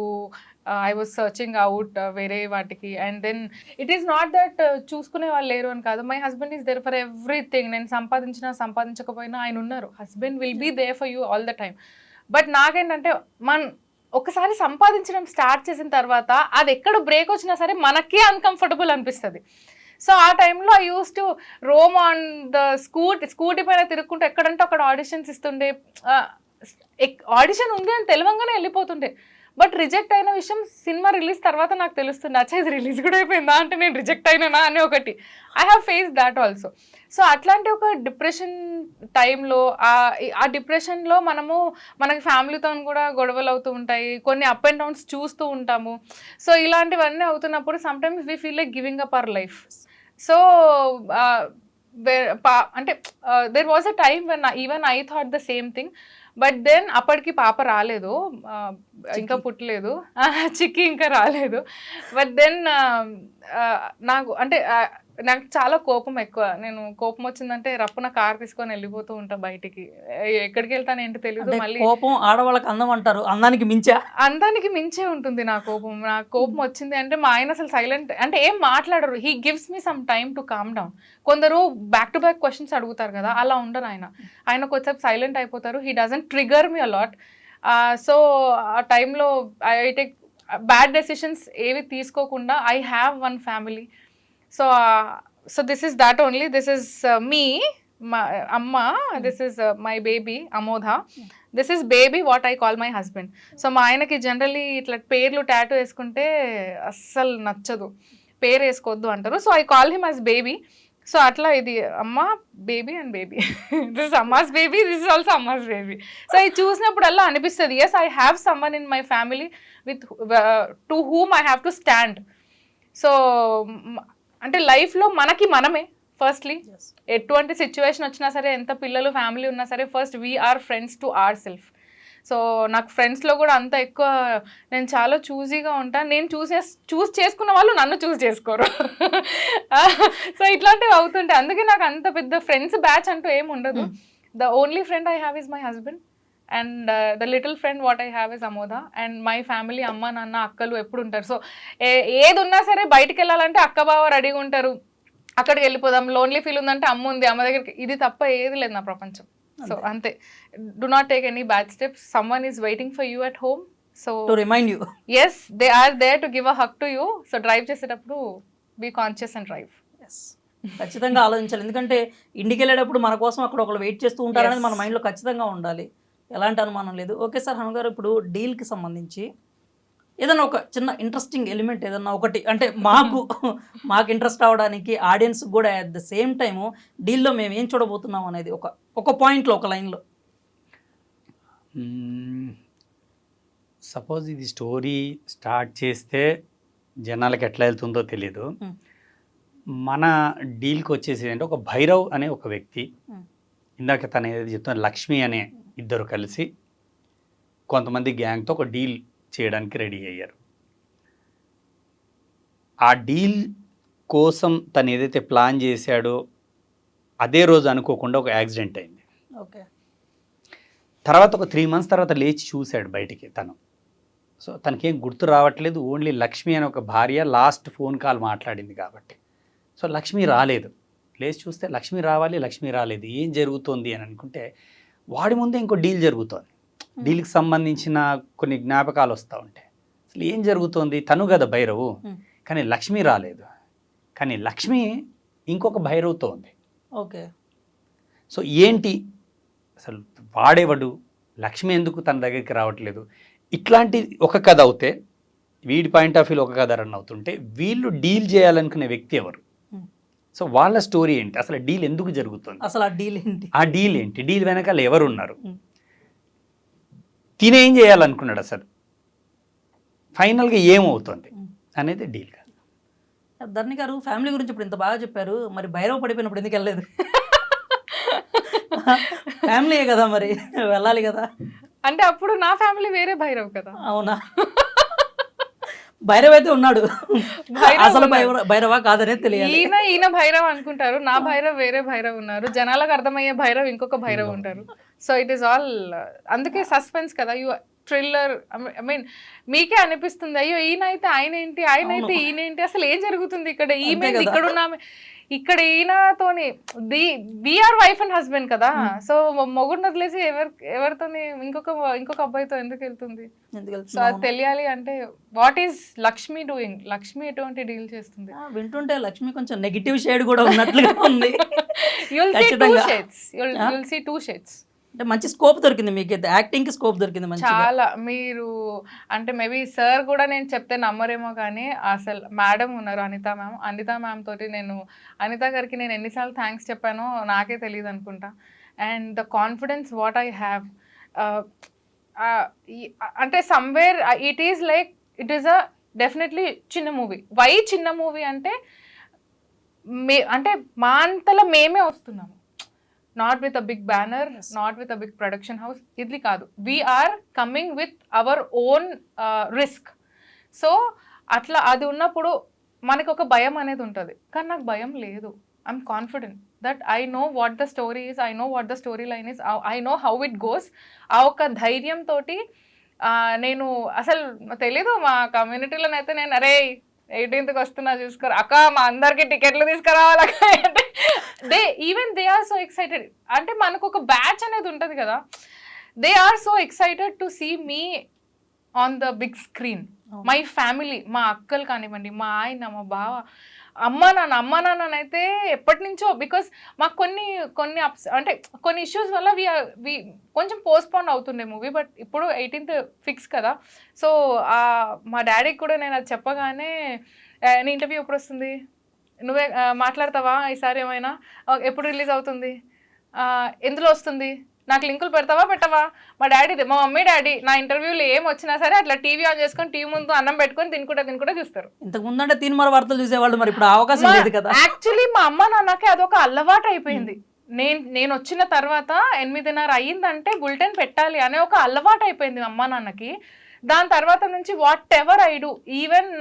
ఐ వాజ్ సర్చింగ్ అవుట్ వేరే వాటికి. And then it is not that చూసుకునే వాళ్ళు లేరు అని కాదు, my husband is there for everything. నేను సంపాదించకపోయినా ఆయన ఉన్నారు. Husband will be there for you all the time. But నాకేంటంటే ఒకసారి సంపాదించడం స్టార్ట్ చేసిన తర్వాత అది ఎక్కడ బ్రేక్ వచ్చినా సరే మనకే అన్కంఫర్టబుల్ అనిపిస్తుంది. సో ఆ టైంలో I use to Rome on the scooty పైన తిరుక్కుంటూ ఎక్కడంటే అక్కడ ఆడిషన్స్ ఇస్తుండే. ఆడిషన్ ఉంది అని తెలియంగానే వెళ్ళిపోతుండే. బట్ రిజెక్ట్ అయిన విషయం సినిమా రిలీజ్ తర్వాత నాకు తెలుస్తుంది. అచ్చా ఇది రిలీజ్ కూడా అయిపోయిందా అంటే నేను రిజెక్ట్ అయినానా అని ఒకటి. I have face that also. So అట్లాంటి ఒక డిప్రెషన్ టైంలో ఆ డిప్రెషన్లో మనకి ఫ్యామిలీతో కూడా గొడవలు అవుతూ ఉంటాయి, కొన్ని అప్ అండ్ డౌన్స్ చూస్తూ ఉంటాము. సో ఇలాంటివన్నీ అవుతున్నప్పుడు sometimes we feel like giving up our life. So అంటే there was a time when even I thought the same thing. But then అప్పటికి పాప రాలేదు, ఇంకా పుట్టలేదు, చిక్కి ఇంకా రాలేదు. బట్ దెన్ నాకు చాలా కోపం ఎక్కువ. నేను కోపం వచ్చిందంటే రప్పున కార్ తీసుకొని వెళ్ళిపోతూ ఉంటా బయటికి. ఎక్కడికి వెళ్తాను ఏంటి తెలియదు. మళ్ళీ కోపం ఆడవాళ్ళకి అందం అంటారు, అందానికి మించే ఉంటుంది నా కోపం. నాకు కోపం వచ్చింది అంటే మా ఆయన అసలు సైలెంట్, అంటే ఏం మాట్లాడరు. He gives me some time to calm down. కొందరు బ్యాక్ టు బ్యాక్ క్వశ్చన్స్ అడుగుతారు కదా, అలా ఉండరు ఆయన కొంచెం సైలెంట్ అయిపోతారు. He doesn't trigger me a lot. So ఆ టైంలో ఐ టేక్ బ్యాడ్ డెసిషన్స్ ఏవి తీసుకోకుండా. I have one family. So this is that only. This is me, Amma. This is my baby, Amodha. This is baby, what I call my husband. So మా ఆయనకి జనరల్లీ ఇట్లా పేర్లు టాటూ వేసుకుంటే అస్సలు నచ్చదు, పేరు వేసుకోవద్దు అంటారు. So I call him as baby. So అట్లా ఇది అమ్మ, baby and baby. This is అమ్మాస్ బేబీ, దిస్ ఇస్ ఆల్సో అమ్మాస్ బేబీ. సో ఇది చూసినప్పుడు అలా అనిపిస్తుంది, yes I have someone in my family with to whom I have to stand. So అంటే లైఫ్లో మనమే ఫస్ట్లీ ఎటువంటి సిచ్యువేషన్ వచ్చినా సరే, ఎంత పిల్లలు ఫ్యామిలీ ఉన్నా సరే, first we are friends to our self. So నాకు ఫ్రెండ్స్లో కూడా అంత ఎక్కువ నేను చాలా చూజీగా ఉంటాను. నేను చూస్ చేసుకున్న వాళ్ళు నన్ను చూస్ చేసుకోరు. సో ఇట్లాంటివి అవుతుంటాయి. అందుకే నాకు అంత పెద్ద ఫ్రెండ్స్ బ్యాచ్ అంటూ ఏమి ఉండదు. The only friend I have is my husband and the little friend what I have is Amoda. And my family అమ్మ నాన్న అక్కలు ఎప్పుడు ఉంటారు. సో ఏది ఉన్నా సరే బయటికి వెళ్ళాలంటే అక్క బావ రెడీగా ఉంటారు, అక్కడికి వెళ్ళిపోదాం. లోన్లీ ఫీల్ ఉందంటే అమ్మ ఉంది, అమ్మ దగ్గరికి. ఇది తప్ప ఏది లేదు నా ప్రపంచం. సో అంతే. Do not take any bad steps. Someone is waiting for you at home. So to remind you, yes they are there to give a hug to you. So drive చేసేటప్పుడు బీ కాన్షియస్ అండ్ డ్రైవ్. ఖచ్చితంగా ఆలోచించాలి. ఎందుకంటే ఇంటికి వెళ్ళేటప్పుడు మన కోసం అక్కడ ఒకళ్ళు వెయిట్ చేస్తూ ఉంటారనేది మన మైండ్లో ఖచ్చితంగా ఉండాలి, ఎలాంటి అనుమానం లేదు. ఓకే సార్, హను గారు, ఇప్పుడు డీల్కి సంబంధించి ఏదైనా ఒక చిన్న ఇంట్రెస్టింగ్ ఎలిమెంట్ ఏదన్నా ఒకటి, అంటే మాకు ఇంట్రెస్ట్ అవడానికి, ఆడియన్స్ కూడా అట్ ద సేమ్ టైము డీల్లో మేము ఏం చూడబోతున్నాం అనేది ఒక పాయింట్లో, ఒక లైన్లో. సపోజ్ ఇది స్టోరీ స్టార్ట్ చేస్తే జనాలకు ఎట్లా వెళ్తుందో తెలీదు. మన డీల్కి వచ్చేసి అంటే ఒక భైరవ్ అనే ఒక వ్యక్తి, ఇందాక తను ఏదైతే చెప్తున్నా లక్ష్మి అనే ఇద్దరు కలిసి కొంతమంది గ్యాంగ్తో ఒక డీల్ చేయడానికి రెడీ అయ్యారు. ఆ డీల్ కోసం తను ఏదైతే ప్లాన్ చేశాడో అదే రోజు అనుకోకుండా ఒక యాక్సిడెంట్ అయింది. ఓకే. తర్వాత ఒక 3 months తర్వాత లేచి చూశాడు బయటికి తను. సో తనకేం గుర్తు రావట్లేదు. ఓన్లీ లక్ష్మి అనే ఒక భార్య లాస్ట్ ఫోన్ కాల్ మాట్లాడింది కాబట్టి. సో లక్ష్మి రాలేదు. లేచి చూస్తే లక్ష్మి రావాలి, లక్ష్మి రాలేదు. ఏం జరుగుతోంది అని అనుకుంటే వాడి ముందే ఇంకో డీల్ జరుగుతోంది. డీల్కి సంబంధించిన కొన్ని జ్ఞాపకాలు వస్తూ ఉంటాయి. అసలు ఏం జరుగుతోంది? తను కదా భైరవు, కానీ లక్ష్మి రాలేదు. కానీ లక్ష్మి ఇంకొక భైరవుతో ఉంది. ఓకే. సో ఏంటి అసలు వాడేవాడు, లక్ష్మి ఎందుకు తన దగ్గరికి రావట్లేదు? ఇట్లాంటి ఒక కథ అవుతే, వీడి పాయింట్ ఆఫ్ వ్యూలో ఒక కథ రన్ అవుతుంటే, వీళ్ళు డీల్ చేయాలనుకునే వ్యక్తి ఎవరు? సో వాళ్ళ స్టోరీ ఏంటి? అసలు డీల్ ఎందుకు జరుగుతుంది? అసలు ఆ డీల్ ఏంటి? డీల్ వెనకాల ఎవరు ఉన్నారు? తినేం చేయాలనుకున్నాడు? అసలు ఫైనల్గా ఏమవుతుంది అనేది డీల్ కాదు. ధరణి గారు, ఫ్యామిలీ గురించి ఇప్పుడు ఇంత బాగా చెప్పారు, మరి భైరవ్ పడిపోయినప్పుడు ఎందుకు వెళ్ళలేదు? ఫ్యామిలీయే కదా, మరి వెళ్ళాలి కదా. అంటే అప్పుడు నా ఫ్యామిలీ వేరే భైరవ్ కదా. అవునా? భైరవ్ అయితే ఉన్నాడు, అసలు భైరవా కాదనే తెలియాలి. ఈయన భైరవ్ అనుకుంటారు, నా భైరవ్ వేరే భైరవ్ ఉన్నారు, జనాలకు అర్థమయ్యే భైరవ్ ఇంకొక భైరవ్ ఉంటారు. సో ఇట్ ఈస్ ఆల్, అందుకే సస్పెన్స్ కదా. థ్రిల్లర్. ఐ మీన్ మీకే అనిపిస్తుంది అయ్యో ఈయనైతే ఆయనైతే ఈయనేంటి, అసలు ఏం జరుగుతుంది ఇక్కడ, ఈమె కదా. ఇక్కడ ఉన్నామే, ఇక్కడ ఈయనతోని వీఆర్ వైఫ్ అండ్ హస్బెండ్ కదా, సో మొగుడిని వదిలేసి ఎవరితోని ఇంకొక అబ్బాయితో ఎందుకు వెళ్తుంది? సో అది తెలియాలి అంటే what is Lakshmi doing, Lakshmi ఎటువంటి డీల్ చేస్తుంది? వింటుంటే లక్ష్మి కొంచెం నెగిటివ్ షేడ్ కూడా ఉన్నట్లుగా ఉంది. you'll see two shades, you'll see two shades. అంటే మంచి స్కోప్ దొరికింది మీకు, యాక్టింగ్ కి స్కోప్ దొరికింది మంచిగా. చాలా మీరు అంటే మేబీ సార్ కూడా నేను చెప్తే నమ్మరేమో కానీ అసలు మేడం ఉన్నారు అనిత మ్యామ్ తోటి అనిత గారికి నేను ఎన్నిసార్లు థ్యాంక్స్ చెప్పానో నాకే తెలియదు అనుకుంటా. And the confidence what I have అంటే somewhere it is like it is a definitely చిన్న మూవీ. వై చిన్న మూవీ అంటే అంటే మా అంతలో మేమే వస్తున్నాము, not with a big banner, not with a big production house, ఇది కాదు. We're coming with our own risk. So అట్లా అది ఉన్నప్పుడు మనకు ఒక భయం అనేది ఉంటుంది, కానీ నాకు భయం లేదు. I'm confident that I know what the story is, I know what the story line is, I know how it goes. ఆ ఒక ధైర్యంతో నేను అసలు తెలీదు మా కమ్యూనిటీలోనైతే నేను అరే 18th వస్తున్నా చూసుకోరు అక్క, మా అందరికి టికెట్లు తీసుకురావాలి అంటే దే ఆర్ సో ఎక్సైటెడ్. అంటే మనకు ఒక బ్యాచ్ అనేది ఉంటుంది కదా, they are so excited to see me on the big screen. My family, మా అక్కలు కానివ్వండి, మా ఆయన, మా బావ, అమ్మ నాన్ననైతే ఎప్పటి నుంచో, బికాస్ మాకు కొన్ని అంటే కొన్ని ఇష్యూస్ వల్ల కొంచెం పోస్ట్పోన్ అవుతుండే మూవీ, బట్ ఇప్పుడు 18th ఫిక్స్ కదా. సో మా డాడీకి కూడా నేను అది చెప్పగానే నీ ఇంటర్వ్యూ ఎప్పుడు వస్తుంది, నువ్వే మాట్లాడతావా ఈసారి, ఏమైనా ఎప్పుడు రిలీజ్ అవుతుంది, ఎందులో వస్తుంది, నాకు లింకులు పెట్టవా? మా మమ్మీ డాడీ నా ఇంటర్వ్యూలో ఏం వచ్చినా సరే అట్లా టీవీ ఆన్ చేసుకొని టీవీ ముందు అన్నం పెట్టుకొని తినుకుంటా చూస్తారు. ఇంతకు ముందు అంటే తీన్మార్ వార్తలు చూసేవాళ్ళు, మరి ఇప్పుడు అవకాశం లేదు కదా. యాక్చువల్లీ మా అమ్మ నాన్నకి అదొక అలవాటు అయిపోయింది. నేను వచ్చిన తర్వాత 8:30 అయ్యిందంటే బులెటిన్ పెట్టాలి అనే ఒక అలవాటు అయిపోయింది అమ్మ నాన్నకి. దాని తర్వాత నుంచి what ever I do, even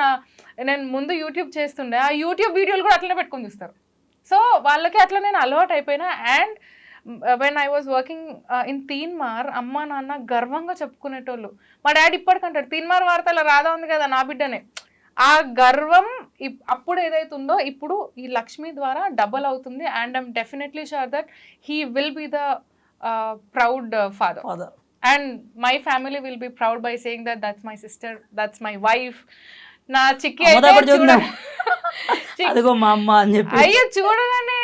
నేను ముందు యూట్యూబ్ చేస్తుండే, ఆ యూట్యూబ్ వీడియోలు కూడా అట్లనే పెట్టుకొని చూస్తారు. సో వాళ్ళకి అట్లా నేను అలవాటు అయిపోయినా. And when I was working in Teenmaar, అమ్మ నాన్న గర్వంగా చెప్పుకునేటోళ్ళు. మా డాడీ ఇప్పటికంటాడు తీన్మార్ వార్తల రాధా ఉంది కదా నా బిడ్డనే. ఆ గర్వం అప్పుడు ఏదైతుందో ఇప్పుడు ఈ లక్ష్మి ద్వారా డబల్ అవుతుంది. And I'm definitely sure that he will be the proud father. And my family will be proud by saying that that's my sister, that's my wife. నా చిక్కి అదిగో మా అమ్మ అని చెప్పి అయ్యో చూడగానే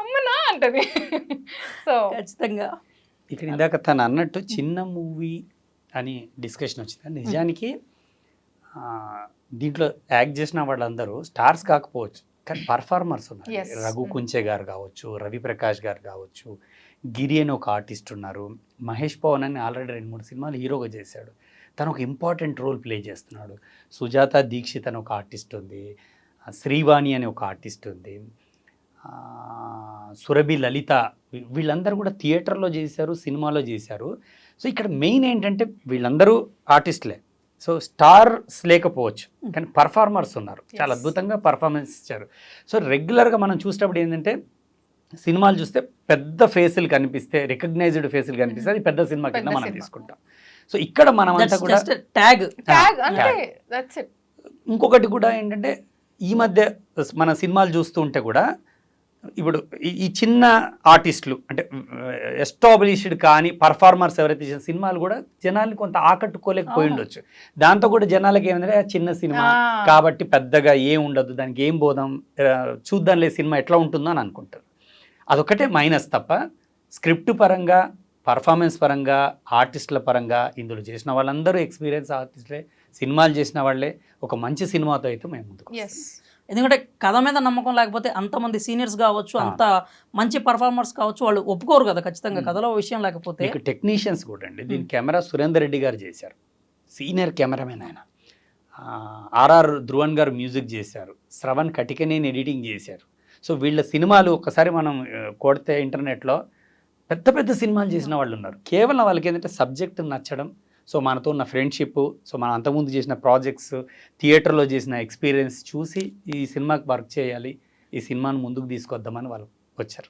అమ్మనా అంటది. సో ఖచ్చితంగా ఇక్కడ ఇందాక తను అన్నట్టు చిన్న మూవీ అని డిస్కషన్ వచ్చింది. నిజానికి దీంట్లో యాక్ట్ చేసిన వాళ్ళందరూ స్టార్స్ కాకపోవచ్చు, కానీ పర్ఫార్మర్స్ ఉన్నారు. రఘు కుంచే గారు కావచ్చు, రవి ప్రకాష్ గారు కావచ్చు, గిరి అని ఒక ఆర్టిస్ట్ ఉన్నారు, మహేష్ పవన్ అని ఆల్రెడీ 2-3 సినిమాలు హీరోగా చేశాడు, తను ఒక ఇంపార్టెంట్ రోల్ ప్లే చేస్తున్నాడు. సుజాత దీక్షిత్ అని ఒక ఆర్టిస్ట్ ఉంది, శ్రీవాణి అని ఒక ఆర్టిస్ట్ ఉంది, సురభి లలిత, వీళ్ళందరూ కూడా థియేటర్లో చేశారు, సినిమాలో చేశారు. సో ఇక్కడ మెయిన్ ఏంటంటే వీళ్ళందరూ ఆర్టిస్టులే. సో స్టార్స్ లేకపోవచ్చు, కానీ పర్ఫార్మర్స్ ఉన్నారు, చాలా అద్భుతంగా పర్ఫార్మెన్స్ ఇచ్చారు. సో రెగ్యులర్గా మనం చూసినప్పుడు ఏంటంటే సినిమాలు చూస్తే పెద్ద ఫేసులు కనిపిస్తే, రికగ్నైజ్డ్ ఫేసులు కనిపిస్తే అది పెద్ద సినిమా కింద మనం తీసుకుంటాం. సో ఇక్కడ మనం అంతా కూడా ట్యాగ్. ఇంకొకటి కూడా ఏంటంటే ఈ మధ్య మన సినిమాలు చూస్తూ ఉంటే కూడా ఇప్పుడు ఈ చిన్న ఆర్టిస్టులు అంటే ఎస్టాబ్లిష్డ్ కానీ పర్ఫార్మర్స్ ఎవరైతే చేసిన సినిమాలు కూడా జనాల్ని కొంత ఆకట్టుకోలేకపోయి ఉండొచ్చు. దాంతో కూడా జనాలకి ఏమంటే చిన్న సినిమా కాబట్టి పెద్దగా ఏం ఉండదు, దానికి ఏం బోధం, చూద్దాంలే సినిమా ఎట్లా ఉంటుందో అని అనుకుంటారు. అదొకటే మైనస్ తప్ప స్క్రిప్ట్ పరంగా, పర్ఫార్మెన్స్ పరంగా, ఆర్టిస్టుల పరంగా ఇందులో చేసిన వాళ్ళందరూ ఎక్స్పీరియన్స్ ఆర్టిస్టులే, సినిమాలు చేసిన వాళ్ళే. ఒక మంచి సినిమాతో అయితే మేము ముందుకు. ఎందుకంటే కథ మీద నమ్మకం లేకపోతే అంతమంది సీనియర్స్ కావచ్చు, అంత మంచి పర్ఫార్మర్స్ కావచ్చు, వాళ్ళు ఒప్పుకోరు కదా ఖచ్చితంగా కథలో విషయం లేకపోతే. టెక్నీషియన్స్ కూడా అండి, దీని కెమెరా సురేందర్ రెడ్డి గారు చేశారు, సీనియర్ కెమెరామెన్ ఆయన. ఆర్ఆర్ ధ్రువన్ గారు మ్యూజిక్ చేశారు, శ్రవణ్ కటికనేని ఎడిటింగ్ చేశారు. సో వీళ్ళ సినిమాలు ఒకసారి మనం కొడితే ఇంటర్నెట్లో పెద్ద పెద్ద సినిమాలు చేసిన వాళ్ళు ఉన్నారు. కేవలం వాళ్ళకి ఏంటంటే సబ్జెక్ట్ నచ్చడం, సో మనతో ఉన్న ఫ్రెండ్షిప్, సో మనం అంతకుముందు చేసిన ప్రాజెక్ట్స్, థియేటర్లో చేసిన ఎక్స్పీరియన్స్ చూసి ఈ సినిమాకి వర్క్ చేయాలి, ఈ సినిమాను ముందుకు తీసుకొద్దామని వాళ్ళు వచ్చారు.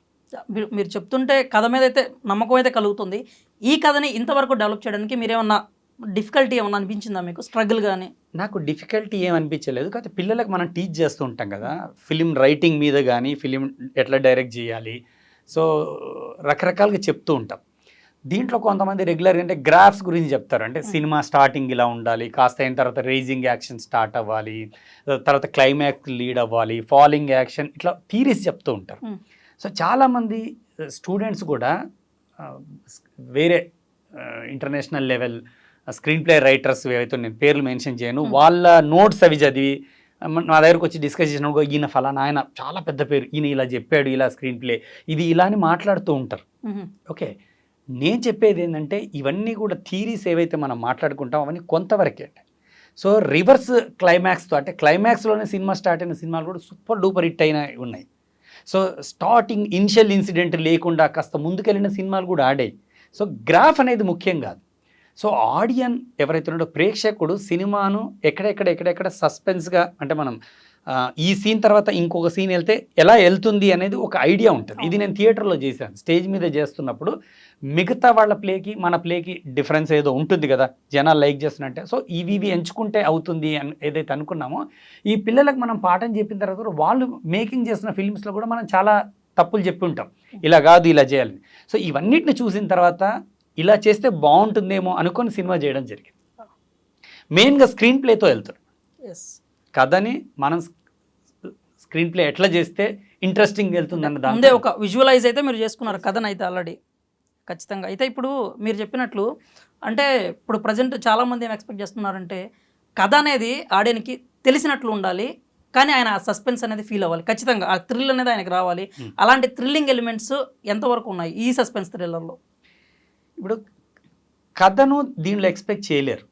మీరు చెప్తుంటే కథ మీద అయితే నమ్మకం అయితే కలుగుతుంది. ఈ కథని ఇంతవరకు డెవలప్ చేయడానికి మీరేమన్నా డిఫికల్టీ ఏమన్నా అనిపించిందా మీకు, స్ట్రగుల్ కానీ? నాకు డిఫికల్టీ ఏమనిపించలేదు, కాకపోతే పిల్లలకు మనం టీచ్ చేస్తూ ఉంటాం కదా ఫిలిం రైటింగ్ మీద కానీ ఫిలిం ఎట్లా డైరెక్ట్ చేయాలి, సో రకరకాలుగా చెప్తూ ఉంటాం. దీంట్లో కొంతమంది రెగ్యులర్ అంటే గ్రాఫ్స్ గురించి చెప్తారు, అంటే సినిమా స్టార్టింగ్ ఇలా ఉండాలి, కాస్త అయిన తర్వాత రేజింగ్ యాక్షన్ స్టార్ట్ అవ్వాలి, తర్వాత క్లైమాక్స్ లీడ్ అవ్వాలి, ఫాలింగ్ యాక్షన్, ఇట్లా థీరీస్ చెప్తూ ఉంటారు. సో చాలామంది స్టూడెంట్స్ కూడా వేరే international level screen play writers ఏవైతే నేను పేర్లు మెన్షన్ చేయను, వాళ్ళ నోట్స్ అవి చదివి నా దగ్గరకు వచ్చి డిస్కస్ చేసినప్పుడు ఈయన ఫలానా ఆయన చాలా పెద్ద పేరు, ఈయన ఇలా చెప్పాడు, ఇలా స్క్రీన్ ప్లే ఇది ఇలా అని మాట్లాడుతూ ఉంటారు. ఓకే, నేను చెప్పేది ఏంటంటే ఇవన్నీ కూడా థీరీస్ ఏవైతే మనం మాట్లాడుకుంటాం అవన్నీ కొంతవరకే. సో రివర్స్ క్లైమాక్స్తో, అంటే క్లైమాక్స్లోనే సినిమా స్టార్ట్ అయిన సినిమాలు కూడా సూపర్ డూపర్ హిట్ అయిన ఉన్నాయి. సో స్టార్టింగ్ ఇనిషియల్ ఇన్సిడెంట్ లేకుండా కాస్త ముందుకెళ్ళిన సినిమాలు కూడా ఆడాయి. సో గ్రాఫ్ అనేది ముఖ్యం కాదు. సో ఆడియన్ ఎవరైతే ఉన్నాడో ప్రేక్షకుడు సినిమాను ఎక్కడెక్కడ సస్పెన్స్గా, అంటే మనం ఈ సీన్ తర్వాత ఇంకొక సీన్ వెళ్తే ఎలా వెళ్తుంది అనేది ఒక ఐడియా ఉంటుంది. ఇది నేను థియేటర్లో చేశాను. స్టేజ్ మీద చేస్తున్నప్పుడు మిగతా వాళ్ళ ప్లేకి మన ప్లేకి డిఫరెన్స్ ఏదో ఉంటుంది కదా, జనాలు లైక్ చేస్తున్నట్టే. సో ఇవి ఎంచుకుంటే అవుతుంది అని ఏదైతే అనుకున్నామో, ఈ పిల్లలకు మనం పాఠం చెప్పిన తర్వాత వాళ్ళు మేకింగ్ చేసిన ఫిల్మ్స్లో కూడా మనం చాలా తప్పులు చెప్పి ఉంటాం, ఇలా కాదు ఇలా చేయాలని. సో ఇవన్నిటిని చూసిన తర్వాత ఇలా చేస్తే బాగుంటుందేమో అనుకొని సినిమా చేయడం జరిగింది. మెయిన్గా స్క్రీన్ ప్లేతో వెళ్తారు. కథని మనం స్క్రీన్ ప్లే ఎట్లా చేస్తే ఇంట్రెస్టింగ్ వెళ్తుంది అన్న ముందే ఒక విజువలైజ్ అయితే మీరు చేసుకున్నారు కథను అయితే ఆల్రెడీ ఖచ్చితంగా. అయితే ఇప్పుడు మీరు చెప్పినట్లు అంటే ఇప్పుడు ప్రజెంట్ చాలామంది ఏం ఎక్స్పెక్ట్ చేస్తున్నారంటే కథ అనేది ఆడియన్కి తెలిసినట్లు ఉండాలి, కానీ ఆయన ఆ సస్పెన్స్ అనేది ఫీల్ అవ్వాలి, ఖచ్చితంగా ఆ థ్రిల్ అనేది ఆయనకు రావాలి. అలాంటి థ్రిల్లింగ్ ఎలిమెంట్స్ ఎంతవరకు ఉన్నాయి ఈ సస్పెన్స్ థ్రిల్లర్లో? ఇప్పుడు కథను దీనిలో ఎక్స్పెక్ట్ చేయలేరు.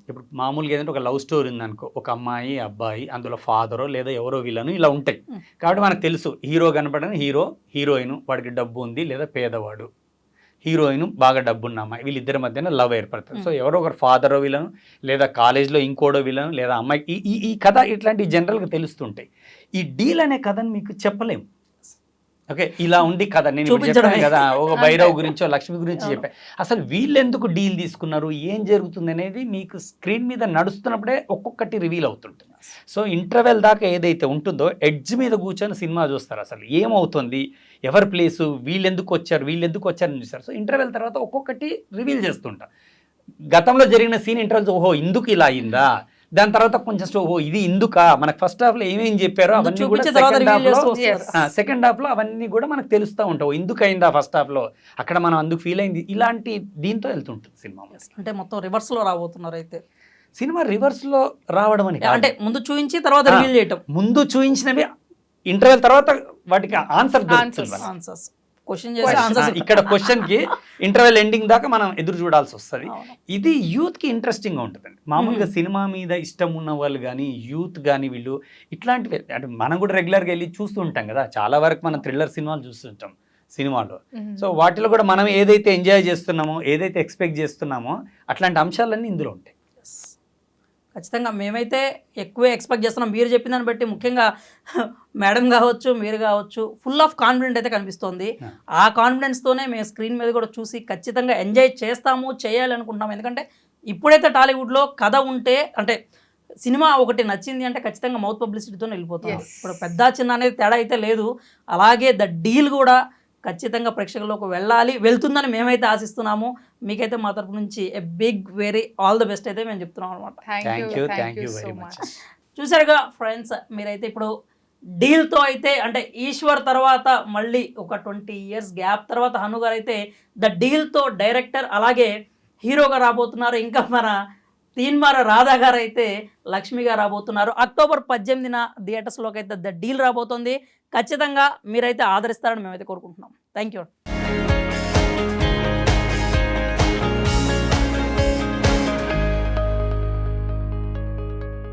ఇప్పుడు మామూలుగా ఏదంటే ఒక లవ్ స్టోరీ ఉందనుకో, ఒక అమ్మాయి అబ్బాయి, అందులో ఫాదరో లేదా ఎవరో విలను ఇలా ఉంటాయి. కాబట్టి మనకు తెలుసు హీరో కనపడని హీరో, హీరోయిన్ వాడికి డబ్బు ఉంది లేదా పేదవాడు, హీరోయిన్ బాగా డబ్బున్న అమ్మాయి, వీళ్ళిద్దరి మధ్యన లవ్ ఏర్పడుతుంది. సో ఎవరో ఒకరు ఫాదరో విలను లేదా కాలేజ్లో ఇంకోడో విలను లేదా అమ్మాయి, ఈ కథ ఇట్లాంటివి జనరల్గా తెలుస్తుంటాయి. ఈ డీల్ అనే కథను మీకు చెప్పలేము. ఓకే, ఇలా ఉంది కథ, నేను చెప్పాను కదా ఒక భైరవ్ గురించో లక్ష్మి గురించి చెప్పాను. అసలు వీళ్ళు ఎందుకు డీల్ తీసుకున్నారు, ఏం జరుగుతుంది అనేది మీకు స్క్రీన్ మీద నడుస్తున్నప్పుడే ఒక్కొక్కటి రివీల్ అవుతుంటుంది. సో ఇంటర్వెల్ దాకా ఏదైతే ఉంటుందో ఎడ్జ్ మీద కూర్చొని సినిమా చూస్తారు, అసలు ఏమవుతుంది, ఎవరి ప్లేసు, వీళ్ళు ఎందుకు వచ్చారని చూస్తారు. సో ఇంటర్వెల్ తర్వాత ఒక్కొక్కటి రివీల్ చేస్తుంటారు. గతంలో జరిగిన సీన్ ఇంటర్వెల్స్, ఓహో ఇందుకు ఇలా అయిందా, దాని తర్వాత కొంచెం ఓహో ఇది ఇందుకా, మనకు ఫస్ట్ హాఫ్లో ఏమేం చెప్పారో అవన్నీ కూడా సెకండ్ హాఫ్లో అవన్నీ కూడా మనకు తెలుస్తూ ఉంటావు, ఎందుకు అయిందా ఫస్ట్ హాఫ్లో, అక్కడ మనం అందుకు ఫీల్ అయింది, ఇలాంటి దీంతో వెళ్తుంటుంది సినిమా. అంటే మొత్తం రివర్స్లో రాబోతున్నారు అయితే సినిమా, రివర్స్లో రావడం అని అంటే ముందు చూపించి తర్వాత రివీల్ చేయటం, ముందు చూపించినవి ఇంటర్వెల్ తర్వాత వాటికి ఆన్సర్స్ క్వశ్చన్ చేసి ఆన్సర్స్. ఇక్కడ క్వశ్చన్ కి ఇంటర్వెల్ ఎండింగ్ దాకా మనం ఎదురు చూడాల్సి వస్తుంది. ఇది యూత్ కి ఇంట్రెస్టింగ్ గా ఉంటుందండి. మామూలుగా సినిమా మీద ఇష్టం ఉన్న వాళ్ళు కానీ యూత్ కానీ వీళ్ళు ఇట్లాంటివి, అంటే మనం కూడా రెగ్యులర్గా వెళ్ళి చూస్తూ ఉంటాం కదా, చాలా వరకు మనం థ్రిల్లర్ సినిమాలు చూస్తుంటాం సినిమాలో. సో వాటిలో కూడా మనం ఏదైతే ఎంజాయ్ చేస్తున్నామో, ఏదైతే ఎక్స్పెక్ట్ చేస్తున్నామో అట్లాంటి అంశాలన్నీ ఇందులో ఉంటాయి. ఖచ్చితంగా మేమైతే ఎక్కువే ఎక్స్పెక్ట్ చేస్తున్నాం. మీరు చెప్పిన దాన్ని బట్టి ముఖ్యంగా మేడం కావచ్చు, మీరు కావచ్చు, ఫుల్ ఆఫ్ కాన్ఫిడెంట్ అయితే కనిపిస్తోంది. ఆ కాన్ఫిడెన్స్తోనే మేము స్క్రీన్ మీద కూడా చూసి ఖచ్చితంగా ఎంజాయ్ చేస్తాము, చేయాలి అనుకుంటున్నాము. ఎందుకంటే ఇప్పుడైతే టాలీవుడ్లో కథ ఉంటే, అంటే సినిమా ఒకటి నచ్చింది అంటే ఖచ్చితంగా మౌత్ పబ్లిసిటీతో వెళ్ళిపోతాం. ఇప్పుడు పెద్ద చిన్న అనేది తేడా అయితే లేదు. అలాగే ద డీల్ కూడా ఖచ్చితంగా ప్రేక్షకుల్లోకి వెళ్తుందని మేమైతే ఆశిస్తున్నాము. మీకైతే మా తరపు నుంచి a big very all the best అయితే మేము చెప్తున్నాం అనమాట. చూసారుగా ఫ్రెండ్స్, మీరైతే ఇప్పుడు డీల్తో అయితే, అంటే ఈశ్వర్ తర్వాత మళ్ళీ ఒక 20 years గ్యాప్ తర్వాత హను గారు అయితే ద డీల్తో డైరెక్టర్ అలాగే హీరోగా రాబోతున్నారు. ఇంకా మన తీన్మార రాధా గారు అయితే లక్ష్మిగా రాబోతున్నారు. October 18న థియేటర్స్లోకి అయితే ద డీల్ రాబోతుంది. ఖచ్చితంగా మీరైతే ఆదరిస్తారని మేమైతే కోరుకుంటున్నాం. Thank you.